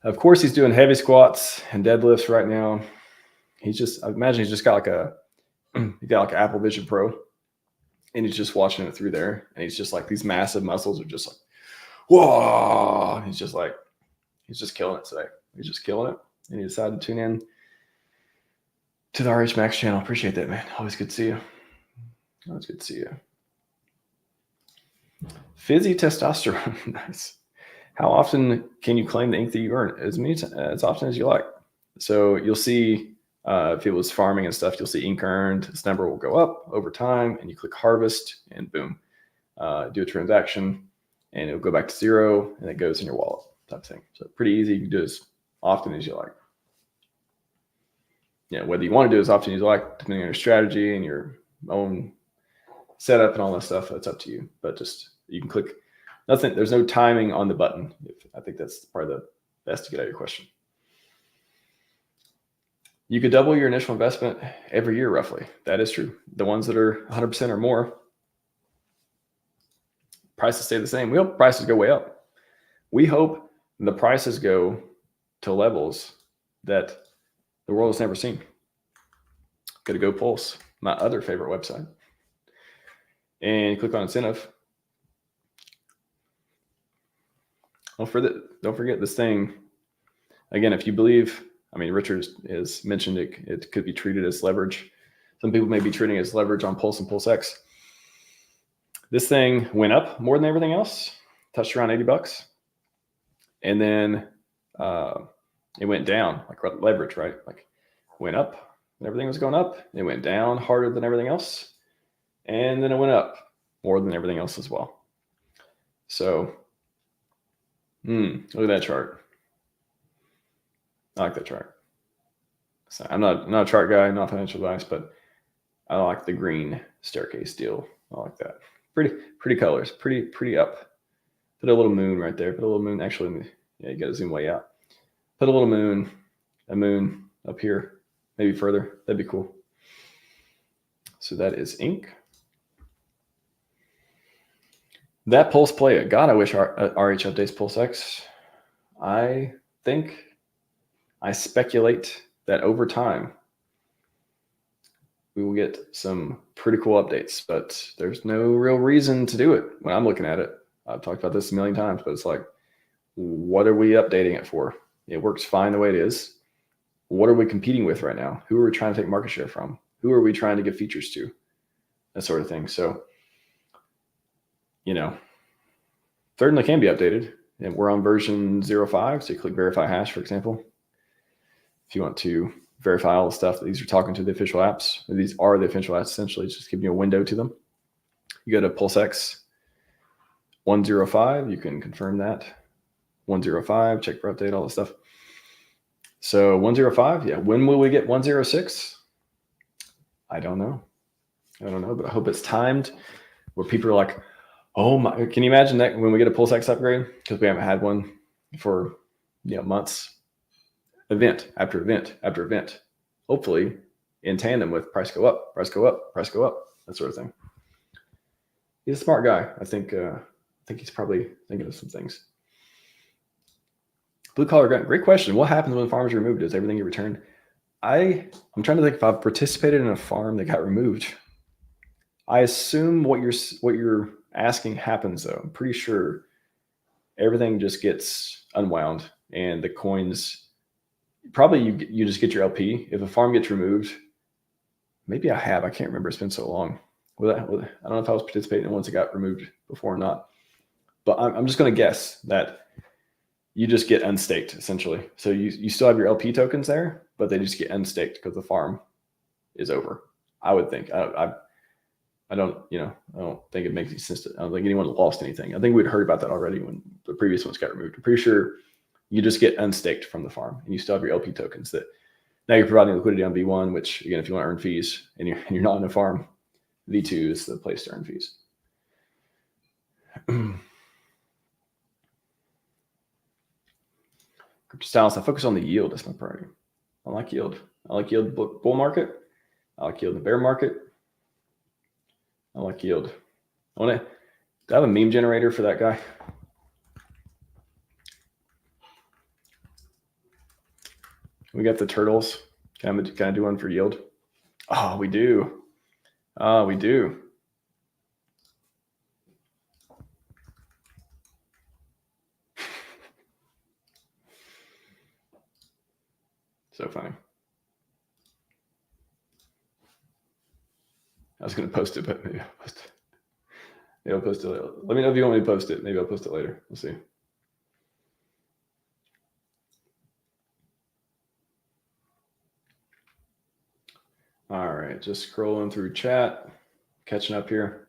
Of course, he's doing heavy squats and deadlifts right now. I imagine he's just got he got like an Apple Vision Pro, and he's just watching it through there, and he's just like, these massive muscles are just like, whoa! He's just killing it today. He's just killing it, and he decided to tune in to the RHMax channel. Appreciate that, man. Always good to see you. Always good to see you. Fizzy testosterone. Nice. How often can you claim the ink that you earn? As often as you like. So you'll see, if it was farming and stuff, you'll see ink earned. This number will go up over time, and you click harvest, and boom, do a transaction, and it'll go back to 0, and it goes in your wallet, type of thing. So pretty easy. You can do as often as you like. Yeah, whether you want to do as often as you like, depending on your strategy and your own setup and all that stuff, that's up to you. But just, you can click nothing. There's no timing on the button. I think that's probably the best to get out of your question. You could double your initial investment every year, roughly. That is true. The ones that are 100% or more, prices stay the same. We hope prices go way up. We hope the prices go to levels that the world has never seen. Go to Go Pulse, my other favorite website, and click on incentive. Don't forget this thing. Again, if you believe, Richard has mentioned it could be treated as leverage. Some people may be treating it as leverage on Pulse and PulseX. This thing went up more than everything else, touched around $80, and then it went down, like leverage, right? Like went up and everything was going up. It went down harder than everything else, and then it went up more than everything else as well. So look at that chart. I like that chart. So I'm not a chart guy, not financial advice, but I like the green staircase deal. I like that. Pretty colors, pretty up. Put a little moon right there. Put a little moon. Actually, yeah, you got to zoom way out. Put a little moon, a moon up here, maybe further. That'd be cool. So that is ink. That Pulse play. God, I wish RH updates PulseX. I speculate that over time we will get some pretty cool updates, but there's no real reason to do it when I'm looking at it. I've talked about this a million times, but it's like, what are we updating it for? It works fine the way it is. What are we competing with right now? Who are we trying to take market share from? Who are we trying to give features to? That sort of thing. So, certainly can be updated. And we're on version 0.5. So you click verify hash, for example. If you want to verify all the stuff, these are talking to the official apps. These are the official apps, essentially. It's just giving you a window to them. You go to PulseX 1.05. You can confirm that. 1.05, check for update, all the stuff. So 1.05, yeah. When will we get 1.06? I don't know, but I hope it's timed where people are like, oh my, can you imagine that when we get a PulseX upgrade? Because we haven't had one for months. Event after event after event. Hopefully in tandem with price go up, price go up, price go up, that sort of thing. He's a smart guy. I think he's probably thinking of some things. Blue collar guy, great question. What happens when farmers are removed? Does everything get returned? I'm trying to think if I've participated in a farm that got removed. I assume what you're asking happens though. I'm pretty sure everything just gets unwound and the coins, probably you just get your LP. If a farm gets removed, maybe I can't remember. It's been so long. I don't know if I was participating in ones that got removed before or not, but I'm just going to guess that you just get unstaked essentially. So you still have your LP tokens there, but they just get unstaked because the farm is over. I would think. I don't think it makes any sense. I don't think anyone lost anything. I think we'd heard about that already when the previous ones got removed. I'm pretty sure you just get unstaked from the farm and you still have your LP tokens that now you're providing liquidity on V1, which again, if you want to earn fees and you're not in a farm, V2 is the place to earn fees. Crypto styles, I focus on the yield. That's my priority. I like yield. I like yield bull market. I like yield in the bear market. I like yield. Do I have a meme generator for that guy? We got the turtles. Can I do one for yield? Oh, we do. We do. So funny. I was going to post it, but maybe I'll post it. Maybe I'll post it later. Let me know if you want me to post it. Maybe I'll post it later. We'll see. All right, just scrolling through chat, catching up here.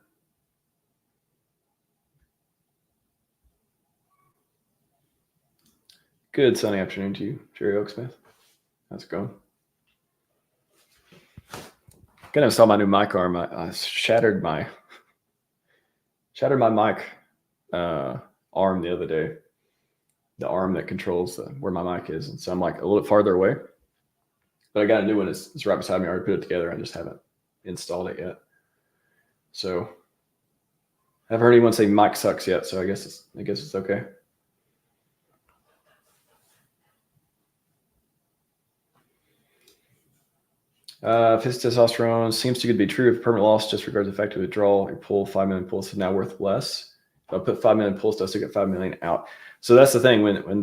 Good sunny afternoon to you, Jerry Oaksmith. How's it going? Gonna install my new mic arm. I shattered my mic arm the other day. The arm that controls where my mic is, and so I'm like a little bit farther away. But I got a new one. It's right beside me. I already put it together. I just haven't installed it yet. So I haven't heard anyone say mic sucks yet. So I guess it's okay. If his testosterone seems too good to be true, if permanent loss just regards the fact of withdrawal, your pull 5 million pulls is now worth less. If I put 5 million pulls, I still get 5 million out. So that's the thing when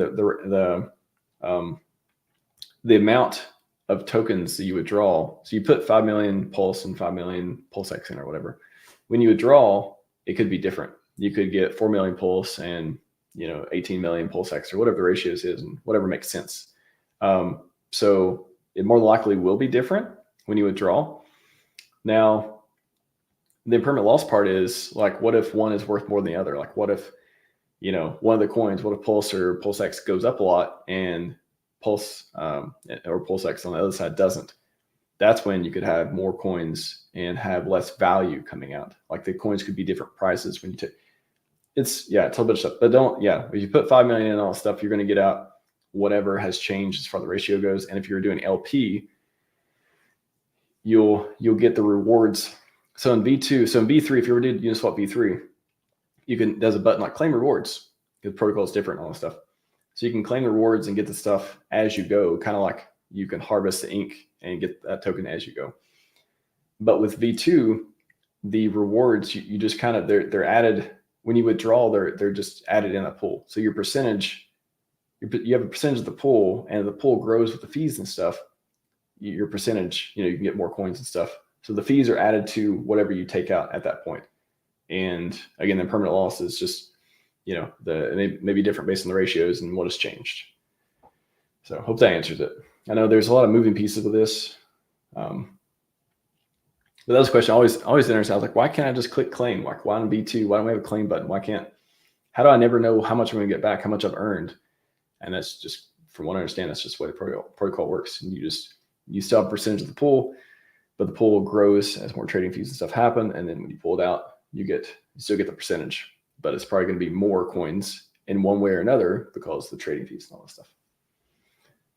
the amount of tokens that you withdraw. So you put 5 million pulse and 5 million PulseX in or whatever. When you withdraw, it could be different. You could get 4 million pulse and 18 million PulseX or whatever the ratios is and whatever makes sense. So it more likely will be different when you withdraw. Now, the impermanent loss part is like, what if one is worth more than the other? Like, what if, one of the coins, what if Pulse or PulseX goes up a lot and Pulse or PulseX on the other side doesn't? That's when you could have more coins and have less value coming out. Like the coins could be different prices when you take. It's a little bit of stuff, but if you put 5 million in all stuff, you're going to get out whatever has changed as far as the ratio goes. And if you're doing LP, you'll get the rewards. So in V2, so in V3, if you ever did Uniswap V3, there's a button like claim rewards. The protocol is different and all that stuff. So you can claim the rewards and get the stuff as you go, kind of like you can harvest the ink and get that token as you go. But with V2, the rewards, you just kind of, they're added when you withdraw, they're just added in a pool. So your percentage, you have a percentage of the pool, and the pool grows with the fees and stuff. Your percentage, you can get more coins and stuff. So the fees are added to whatever you take out at that point. And again, the permanent loss is just, they may be different based on the ratios and what has changed. So hope that answers it. I know there's a lot of moving pieces with this. But that was a question always interesting. I was like, why can't I just click claim? Like, why on V2? Why don't we have a claim button? How do I never know how much I'm going to get back, how much I've earned? And that's just, from what I understand, that's just the way the protocol works. And you still have a percentage of the pool, but the pool grows as more trading fees and stuff happen. And then when you pull it out, you still get the percentage, but it's probably going to be more coins in one way or another because of the trading fees and all that stuff.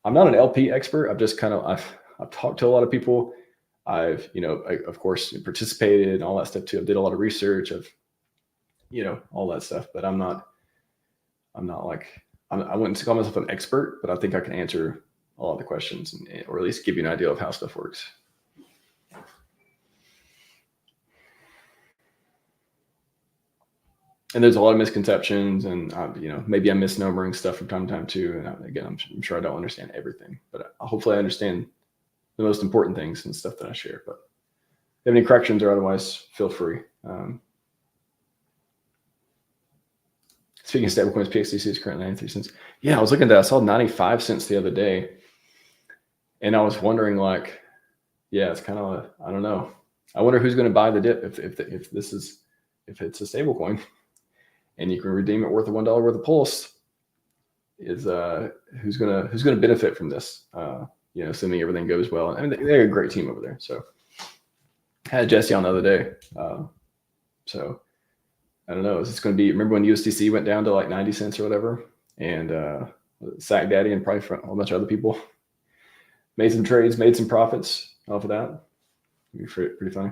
I'm not an LP expert. I've talked to a lot of people. I've, of course, participated and all that stuff too. I did a lot of research of, all that stuff, but I'm not like, I wouldn't call myself an expert, but I think I can answer a lot of the questions or at least give you an idea of how stuff works. And there's a lot of misconceptions, and maybe I'm misnumbering stuff from time to time too. And again, I'm sure I don't understand everything, but hopefully I understand the most important things and stuff that I share. But if you have any corrections or otherwise, feel free. Speaking of stablecoins, PXDC is currently 93 cents. Yeah, I was looking at that. I saw 95 cents the other day, and I was wondering, it's kind of I don't know. I wonder who's going to buy the dip if it's a stablecoin, and you can redeem it worth of $1 worth of Pulse. Is who's gonna benefit from this? Assuming everything goes well. I mean, they're a great team over there. So I had Jesse on the other day. So I don't know. Is this going to be, remember when USDC went down to like 90 cents or whatever? And Sack Daddy and probably a whole bunch of other people made some trades, made some profits off of that. It'd be pretty funny.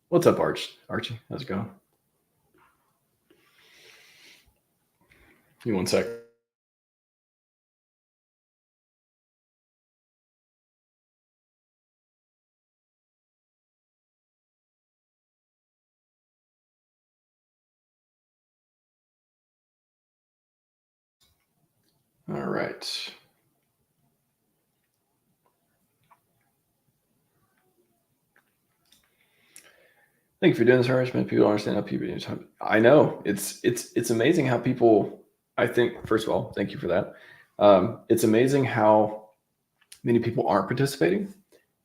What's up, Archie? How's it going? Give me 1 sec. All right. Thank you for doing this, RHMax. People don't understand how people use time. I know it's amazing how people. I think first of all, thank you for that. It's amazing how many people aren't participating,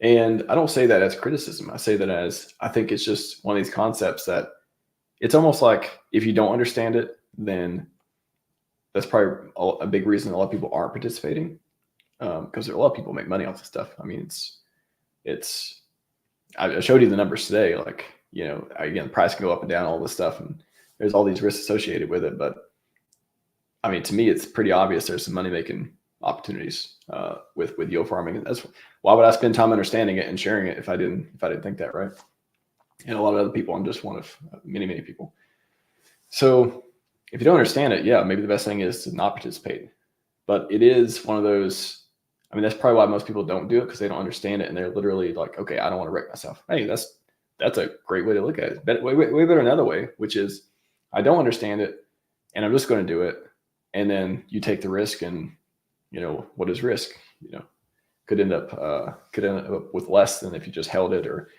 and I don't say that as criticism. I say that as I think it's just one of these concepts that it's almost like if you don't understand it, then that's probably a big reason a lot of people aren't participating, because a lot of people make money off this stuff. I mean, it's. I showed you the numbers today. Like, you know, again, the price can go up and down, all this stuff, and there's all these risks associated with it. But I mean, to me, it's pretty obvious there's some money making opportunities with yield farming. And that's why would I spend time understanding it and sharing it if I didn't think that, right? And a lot of other people, I'm just one of many people. So if you don't understand it, yeah, maybe the best thing is to not participate. But it is one of those. I mean, that's probably why most people don't do it, because they don't understand it, and they're literally like, okay, I don't want to wreck myself. Hey, that's a great way to look at it. Way better another way, which is I don't understand it, and I'm just going to do it. And then you take the risk, and you know, what is risk? You know, could end up with less than if you just held it, or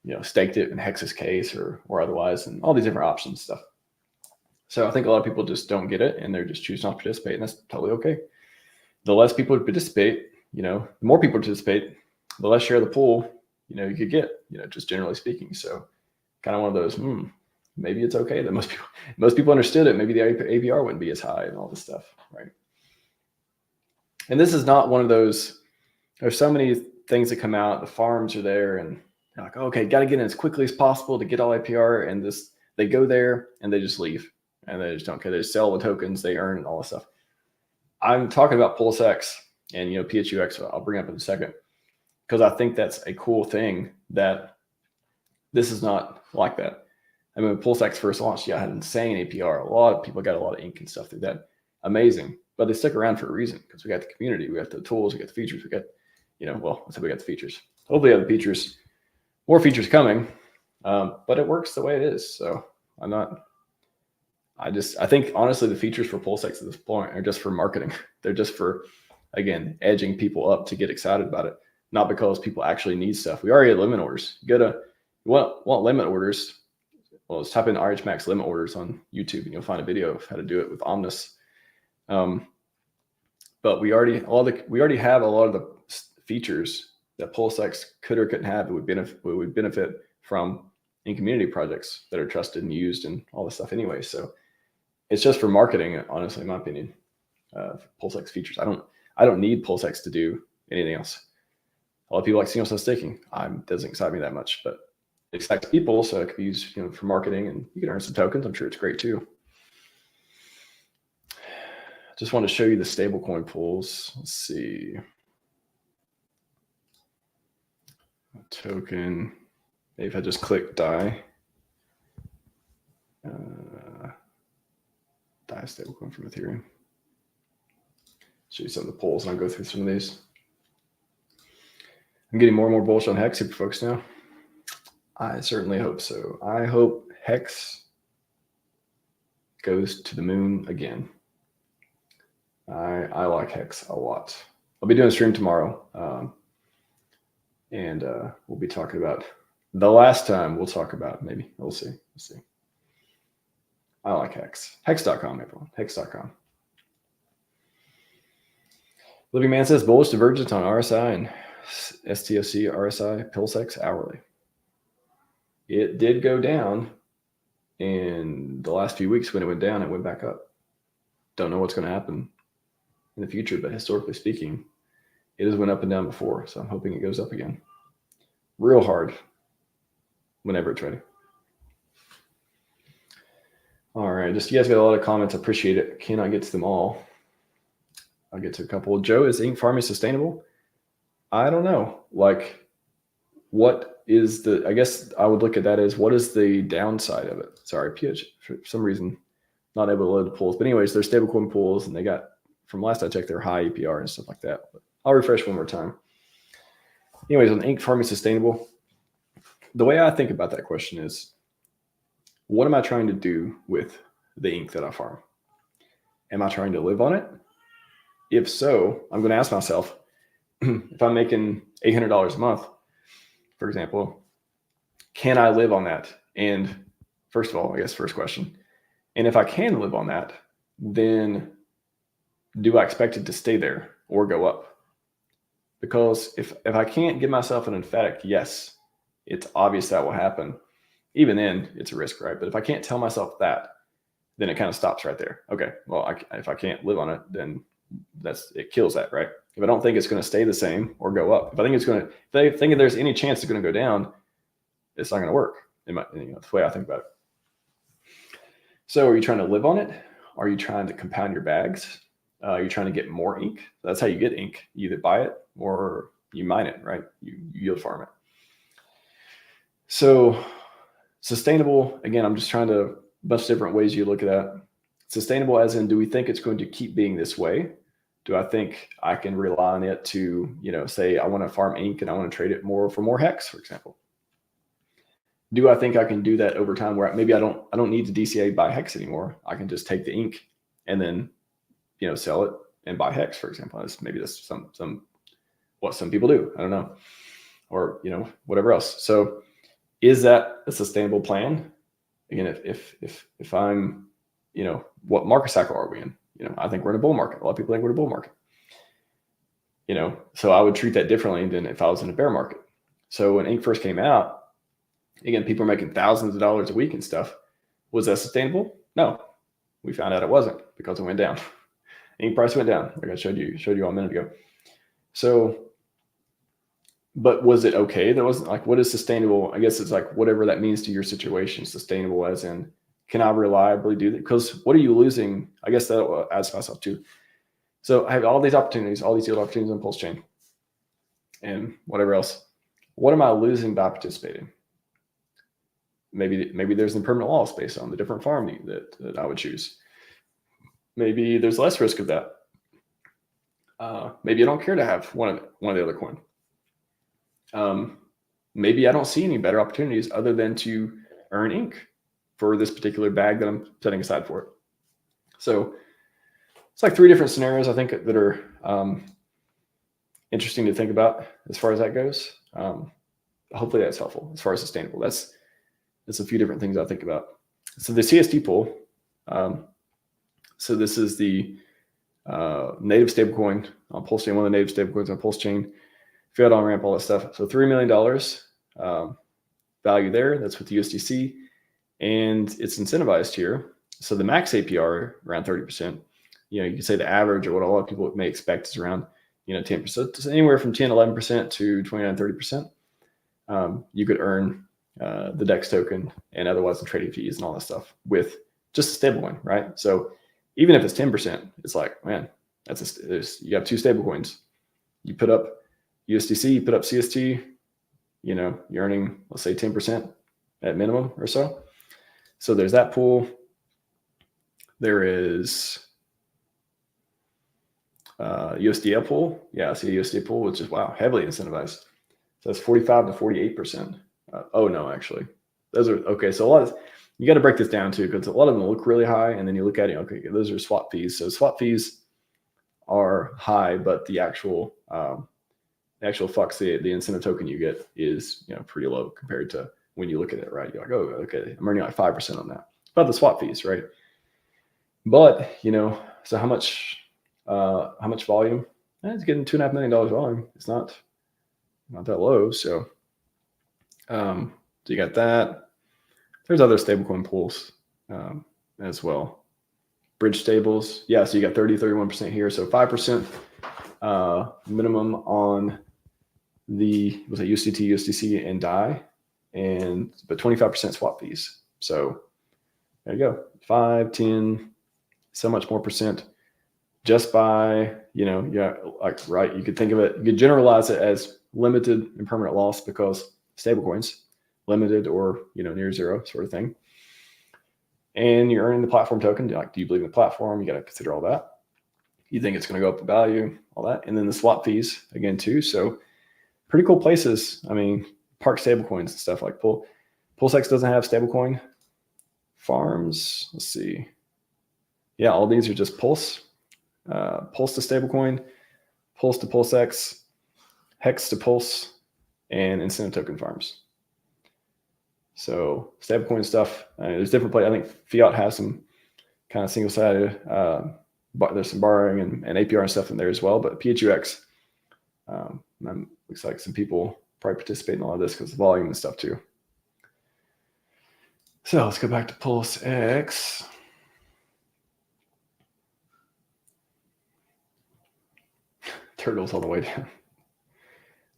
you know, staked it in Hex's case, or otherwise, and all these different options stuff. So I think a lot of people just don't get it, and they're just choosing not to participate, and that's totally okay. The less people participate, you know, the more people participate, the less share of the pool, you know, you could get, you know, just generally speaking. So kind of one of those, maybe it's okay that most people understood it. Maybe the APR wouldn't be as high and all this stuff, right? And this is not one of those, there's so many things that come out, the farms are there, and they're like, okay, got to get in as quickly as possible to get all APR. And they go there and they just leave, and they just don't care. They just sell the tokens they earn and all this stuff. I'm talking about PulseX and, you know, PHUX, I'll bring up in a second, because I think that's a cool thing that this is not like that. I mean, when PulseX first launched, yeah, it had insane APR. A lot of people got a lot of ink and stuff through that. Amazing. But they stick around for a reason, because we got the community, we got the tools, we got the features, we got, you know, well, let's say we got the features. Hopefully we have the features, more features coming, but it works the way it is. So I think honestly the features for PulseX at this point are just for marketing. They're just for, again, edging people up to get excited about it, not because people actually need stuff. We already had limit orders. You want limit orders. Well, let's type in RHMax limit orders on YouTube, and you'll find a video of how to do it with Omnis. But we already have a lot of the features that PulseX could or couldn't have. It would benefit from in community projects that are trusted and used and all this stuff anyway. So it's just for marketing, honestly, in my opinion. PulseX features. I don't need PulseX to do anything else. A lot of people like single set staking. Doesn't excite me that much, but it excites people, so it could be used, you know, for marketing, and you can earn some tokens. I'm sure it's great too. Just want to show you the stablecoin pools. Let's see. Token. Maybe if I just click DAI. DAI stablecoin from Ethereum. Show you some of the polls, and I'll go through some of these. I'm getting more and more bullish on Hex, super folks now. I certainly hope so. I hope Hex goes to the moon again. I like Hex a lot. I'll be doing a stream tomorrow, and we'll be talking about the last time we'll talk about. Maybe we'll see. I like Hex. Hex.com, everyone. Hex.com. Living Man says bullish divergence on RSI and STOC, RSI, PulseX hourly. It did go down in the last few weeks. When it went down, it went back up. Don't know what's going to happen in the future, but historically speaking, it has went up and down before. So I'm hoping it goes up again. Real hard whenever it's ready. All right. Just you guys got a lot of comments. I appreciate it. Cannot get to them all. I'll get to a couple. Joe, is ink farming sustainable? I don't know. Like, what is the, I guess I would look at that as, what is the downside of it? Sorry, PH, for some reason, not able to load the pools. But anyways, they're stablecoin pools, and they got, from last I checked, they're high APR and stuff like that. But I'll refresh one more time. Anyways, on ink farming sustainable, the way I think about that question is, what am I trying to do with the ink that I farm? Am I trying to live on it? if so, I'm going to ask myself, if I'm making $800 a month, for example, can I live on that? And first of all, I guess first question, and if I can live on that, then do I expect it to stay there or go up? Because if I can't give myself an emphatic yes, it's obvious that will happen. Even then, it's a risk, right? But if I can't tell myself that, then it kind of stops right there. Okay, well, if I can't live on it, then it kills that, right? If I don't think it's going to stay the same or go up, if I think there's any chance it's going to go down, it's not going to work. That's the way I think about it. So are you trying to live on it? Are you trying to compound your bags? You're trying to get more ink. That's how you get ink. You either buy it or you mine it, right? You yield farm it. So sustainable, again, I'm just trying to, a bunch of different ways you look at that. Sustainable as in, do we think it's going to keep being this way? Do I think I can rely on it to, say I want to farm ink and I want to trade it more for more hex, for example? Do I think I can do that over time where maybe I don't need to DCA buy hex anymore? I can just take the ink and then sell it and buy hex, for example. Maybe that's what some people do. I don't know, or whatever else. So, is that a sustainable plan? Again, if I'm, what market cycle are we in? I think we're in a bull market. A lot of people think we're in a bull market. So I would treat that differently than if I was in a bear market. So when ink first came out, again, people are making thousands of dollars a week and stuff. Was that sustainable? No, we found out it wasn't because it went down. Ink price went down, like I showed you all a minute ago. So, but was it okay? That wasn't like, what is sustainable? I guess it's like whatever that means to your situation. Sustainable as in, can I reliably do that? Because what are you losing? I guess that will ask myself too. So I have all these opportunities, all these yield opportunities on PulseChain and whatever else. What am I losing by participating? Maybe there's an impermanent loss based on the different farm that I would choose. Maybe there's less risk of that. Maybe I don't care to have one of the other coin. Maybe I don't see any better opportunities other than to earn ink for this particular bag that I'm setting aside for it. So it's like 3 different scenarios I think that are interesting to think about as far as that goes. Hopefully that's helpful as far as sustainable. That's a few different things I think about. So the CST pool. So this is the native stablecoin on PulseChain, one of the native stablecoins on PulseChain, fiat on ramp, all that stuff. So $3 million value there. That's with USDC, and it's incentivized here. So the max APR around 30%. You can say the average or what a lot of people may expect is around 10%. It's anywhere from 10, 11% to 29, 30%. You could earn the DEX token and otherwise the trading fees and all that stuff with just a stablecoin, right? So even if it's 10%, it's like, man, you have 2 stablecoins. You put up USDC, you put up CST, you're earning, let's say 10% at minimum or so. So there's that pool. There is USDL pool. Yeah, I see a USDL pool, which is, wow, heavily incentivized. So that's 45 to 48%. Oh no, actually, those are okay. So you got to break this down too, because a lot of them look really high, and then you look at it, okay, those are swap fees. So swap fees are high, but the actual fucks, the incentive token you get is pretty low compared to when you look at it, right? You're like, oh, okay, I'm earning like 5% on that. It's about the swap fees, right? But so how much volume? It's getting $2.5 million volume. It's not that low. So you got that. There's other stablecoin pools as well. Bridge stables. Yeah, so you got 30, 31% here. So 5% minimum on the USDT, USDC, and DAI, but 25% swap fees. So there you go. 5, 10, so much more percent just by, right. You could think of it, you could generalize it as limited impermanent loss because stablecoins, limited or, near zero sort of thing. And you're earning the platform token. Do you believe in the platform? You got to consider all that. You think it's going to go up in value, all that. And then the swap fees again, too. So pretty cool places. I mean, park stablecoins and stuff like PulseX doesn't have stablecoin farms. Let's see. Yeah, all these are just Pulse. Pulse to stablecoin, Pulse to PulseX, Hex to Pulse, and incentive token farms. So stablecoin stuff, there's different places. I think Fiat has some kind of single-sided, there's some borrowing and APR and stuff in there as well, but PHUX, looks like some people probably participate in all of this because of the volume and stuff too. So let's go back to PulseX. Turtles all the way down.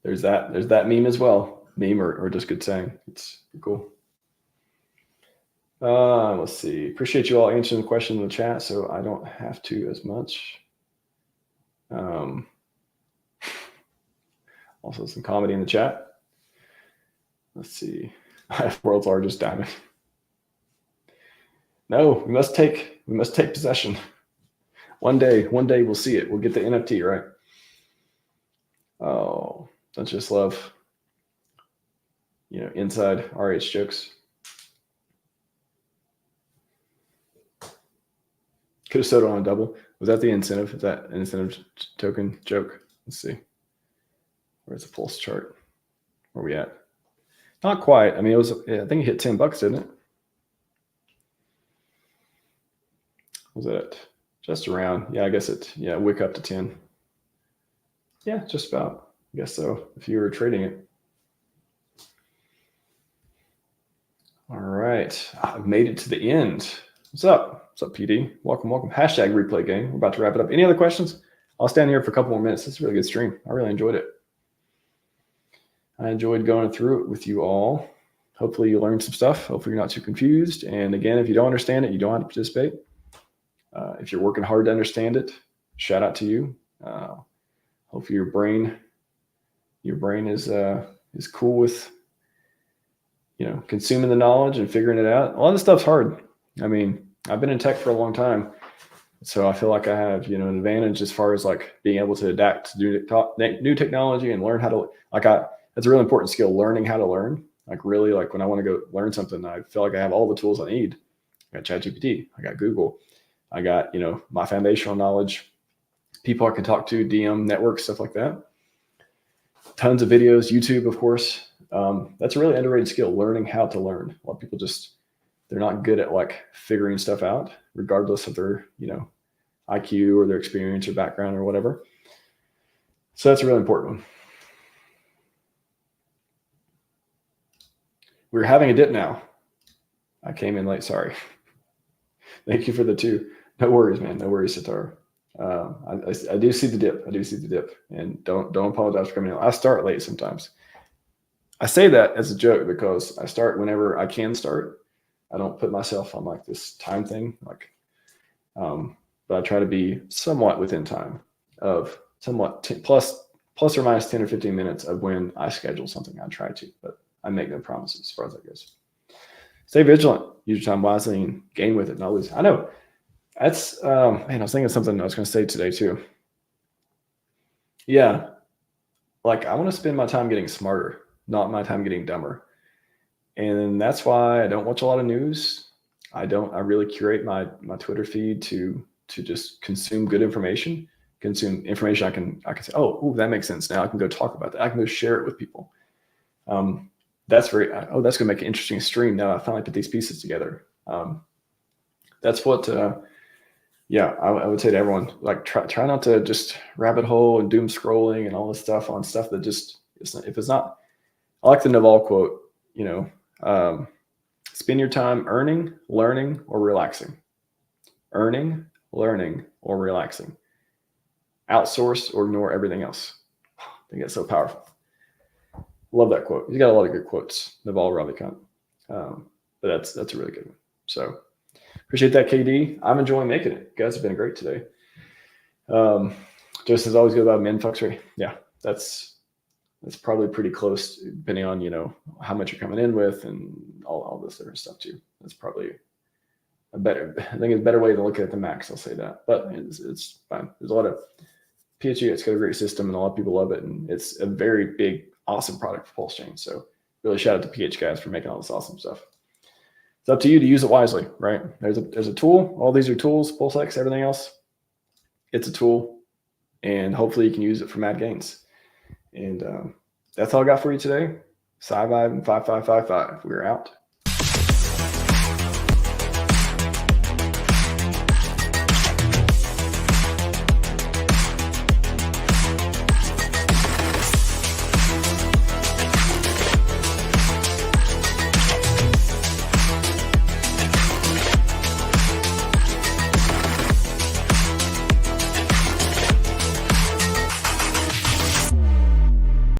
There's that meme as well. Meme or just good saying. It's cool. Let's see. Appreciate you all answering the question in the chat, so I don't have to as much. Also some comedy in the chat. Let's see. World's largest diamond. No, we must take possession. One day we'll see it. We'll get the NFT, right? Oh, don't just love, inside RH jokes. Could have sold on a double. Was that the incentive? Is that an incentive token joke? Let's see. Where's the pulse chart? Where are we at? Not quite. I mean, I think it hit $10, didn't it? Was it just around? Yeah, I guess wick up to 10. Yeah, just about. I guess so, if you were trading it. All right. I've made it to the end. What's up? What's up, PD? Welcome. Hashtag replay gang. We're about to wrap it up. Any other questions? I'll stand here for a couple more minutes. It's a really good stream. I really enjoyed it. I enjoyed going through it with you all. Hopefully you learned some stuff. Hopefully you're not too confused. And again, if you don't understand it, you don't have to participate. If you're working hard to understand it, shout out to you. Hopefully your brain is cool with consuming the knowledge and figuring it out. A lot of this stuff's hard. I mean, I've been in tech for a long time, so I feel like I have an advantage as far as like being able to adapt to new technology and learn how to that's a really important skill, learning how to learn. Like really, like when I want to go learn something, I feel like I have all the tools I need. I got ChatGPT, I got Google, I got my foundational knowledge, people I can talk to, DM, networks, stuff like that. Tons of videos, YouTube, of course. That's a really underrated skill, learning how to learn. A lot of people they're not good at like figuring stuff out, regardless of their, IQ or their experience or background or whatever. So that's a really important one. We're having a dip now. I came in late, sorry. Thank you for the 2. No worries, man. No worries, Sitar. I do see the dip. And don't apologize for coming in. I start late sometimes. I say that as a joke because I start whenever I can start. I don't put myself on like this time thing, but I try to be somewhat within time of somewhat plus or minus 10 or 15 minutes of when I schedule something. I try to, but I make no promises as far as that goes. Stay vigilant, use your time wisely, and gain with it, not lose. I know that's man. I was thinking of something I was going to say today too. Yeah, like I want to spend my time getting smarter, not my time getting dumber. And that's why I don't watch a lot of news. I really curate my Twitter feed to just consume good information, consume information I can say, oh, that makes sense. Now I can go talk about that. I can go share it with people. That's that's going to make an interesting stream. Now I finally put these pieces together. That's what, I would say to everyone, like try not to just rabbit hole and doom scrolling and all this stuff on stuff that just, if it's not, I like the Naval quote, spend your time earning, learning, or relaxing. Earning, learning, or relaxing. Outsource or ignore everything else. I think that's so powerful. Love that quote. He's got a lot of good quotes, Naval Ravikant. But that's a really good one. So appreciate that, KD. I'm enjoying making it. You guys have been great today. Just as always good about min flux rate. Yeah, that's probably pretty close, depending on how much you're coming in with and all this different stuff too. That's probably I think it's a better way to look at the max. I'll say that, but it's fine. There's a lot of PHU. It's got a great system, and a lot of people love it, and it's a very big, awesome product for PulseChain. So really shout out to PH guys for making all this awesome stuff. It's up to you to use it wisely, right? There's a tool. All these are tools, PulseX, everything else. It's a tool, and hopefully you can use it for mad gains. And that's all I got for you today. Scivive and 5555. We're out.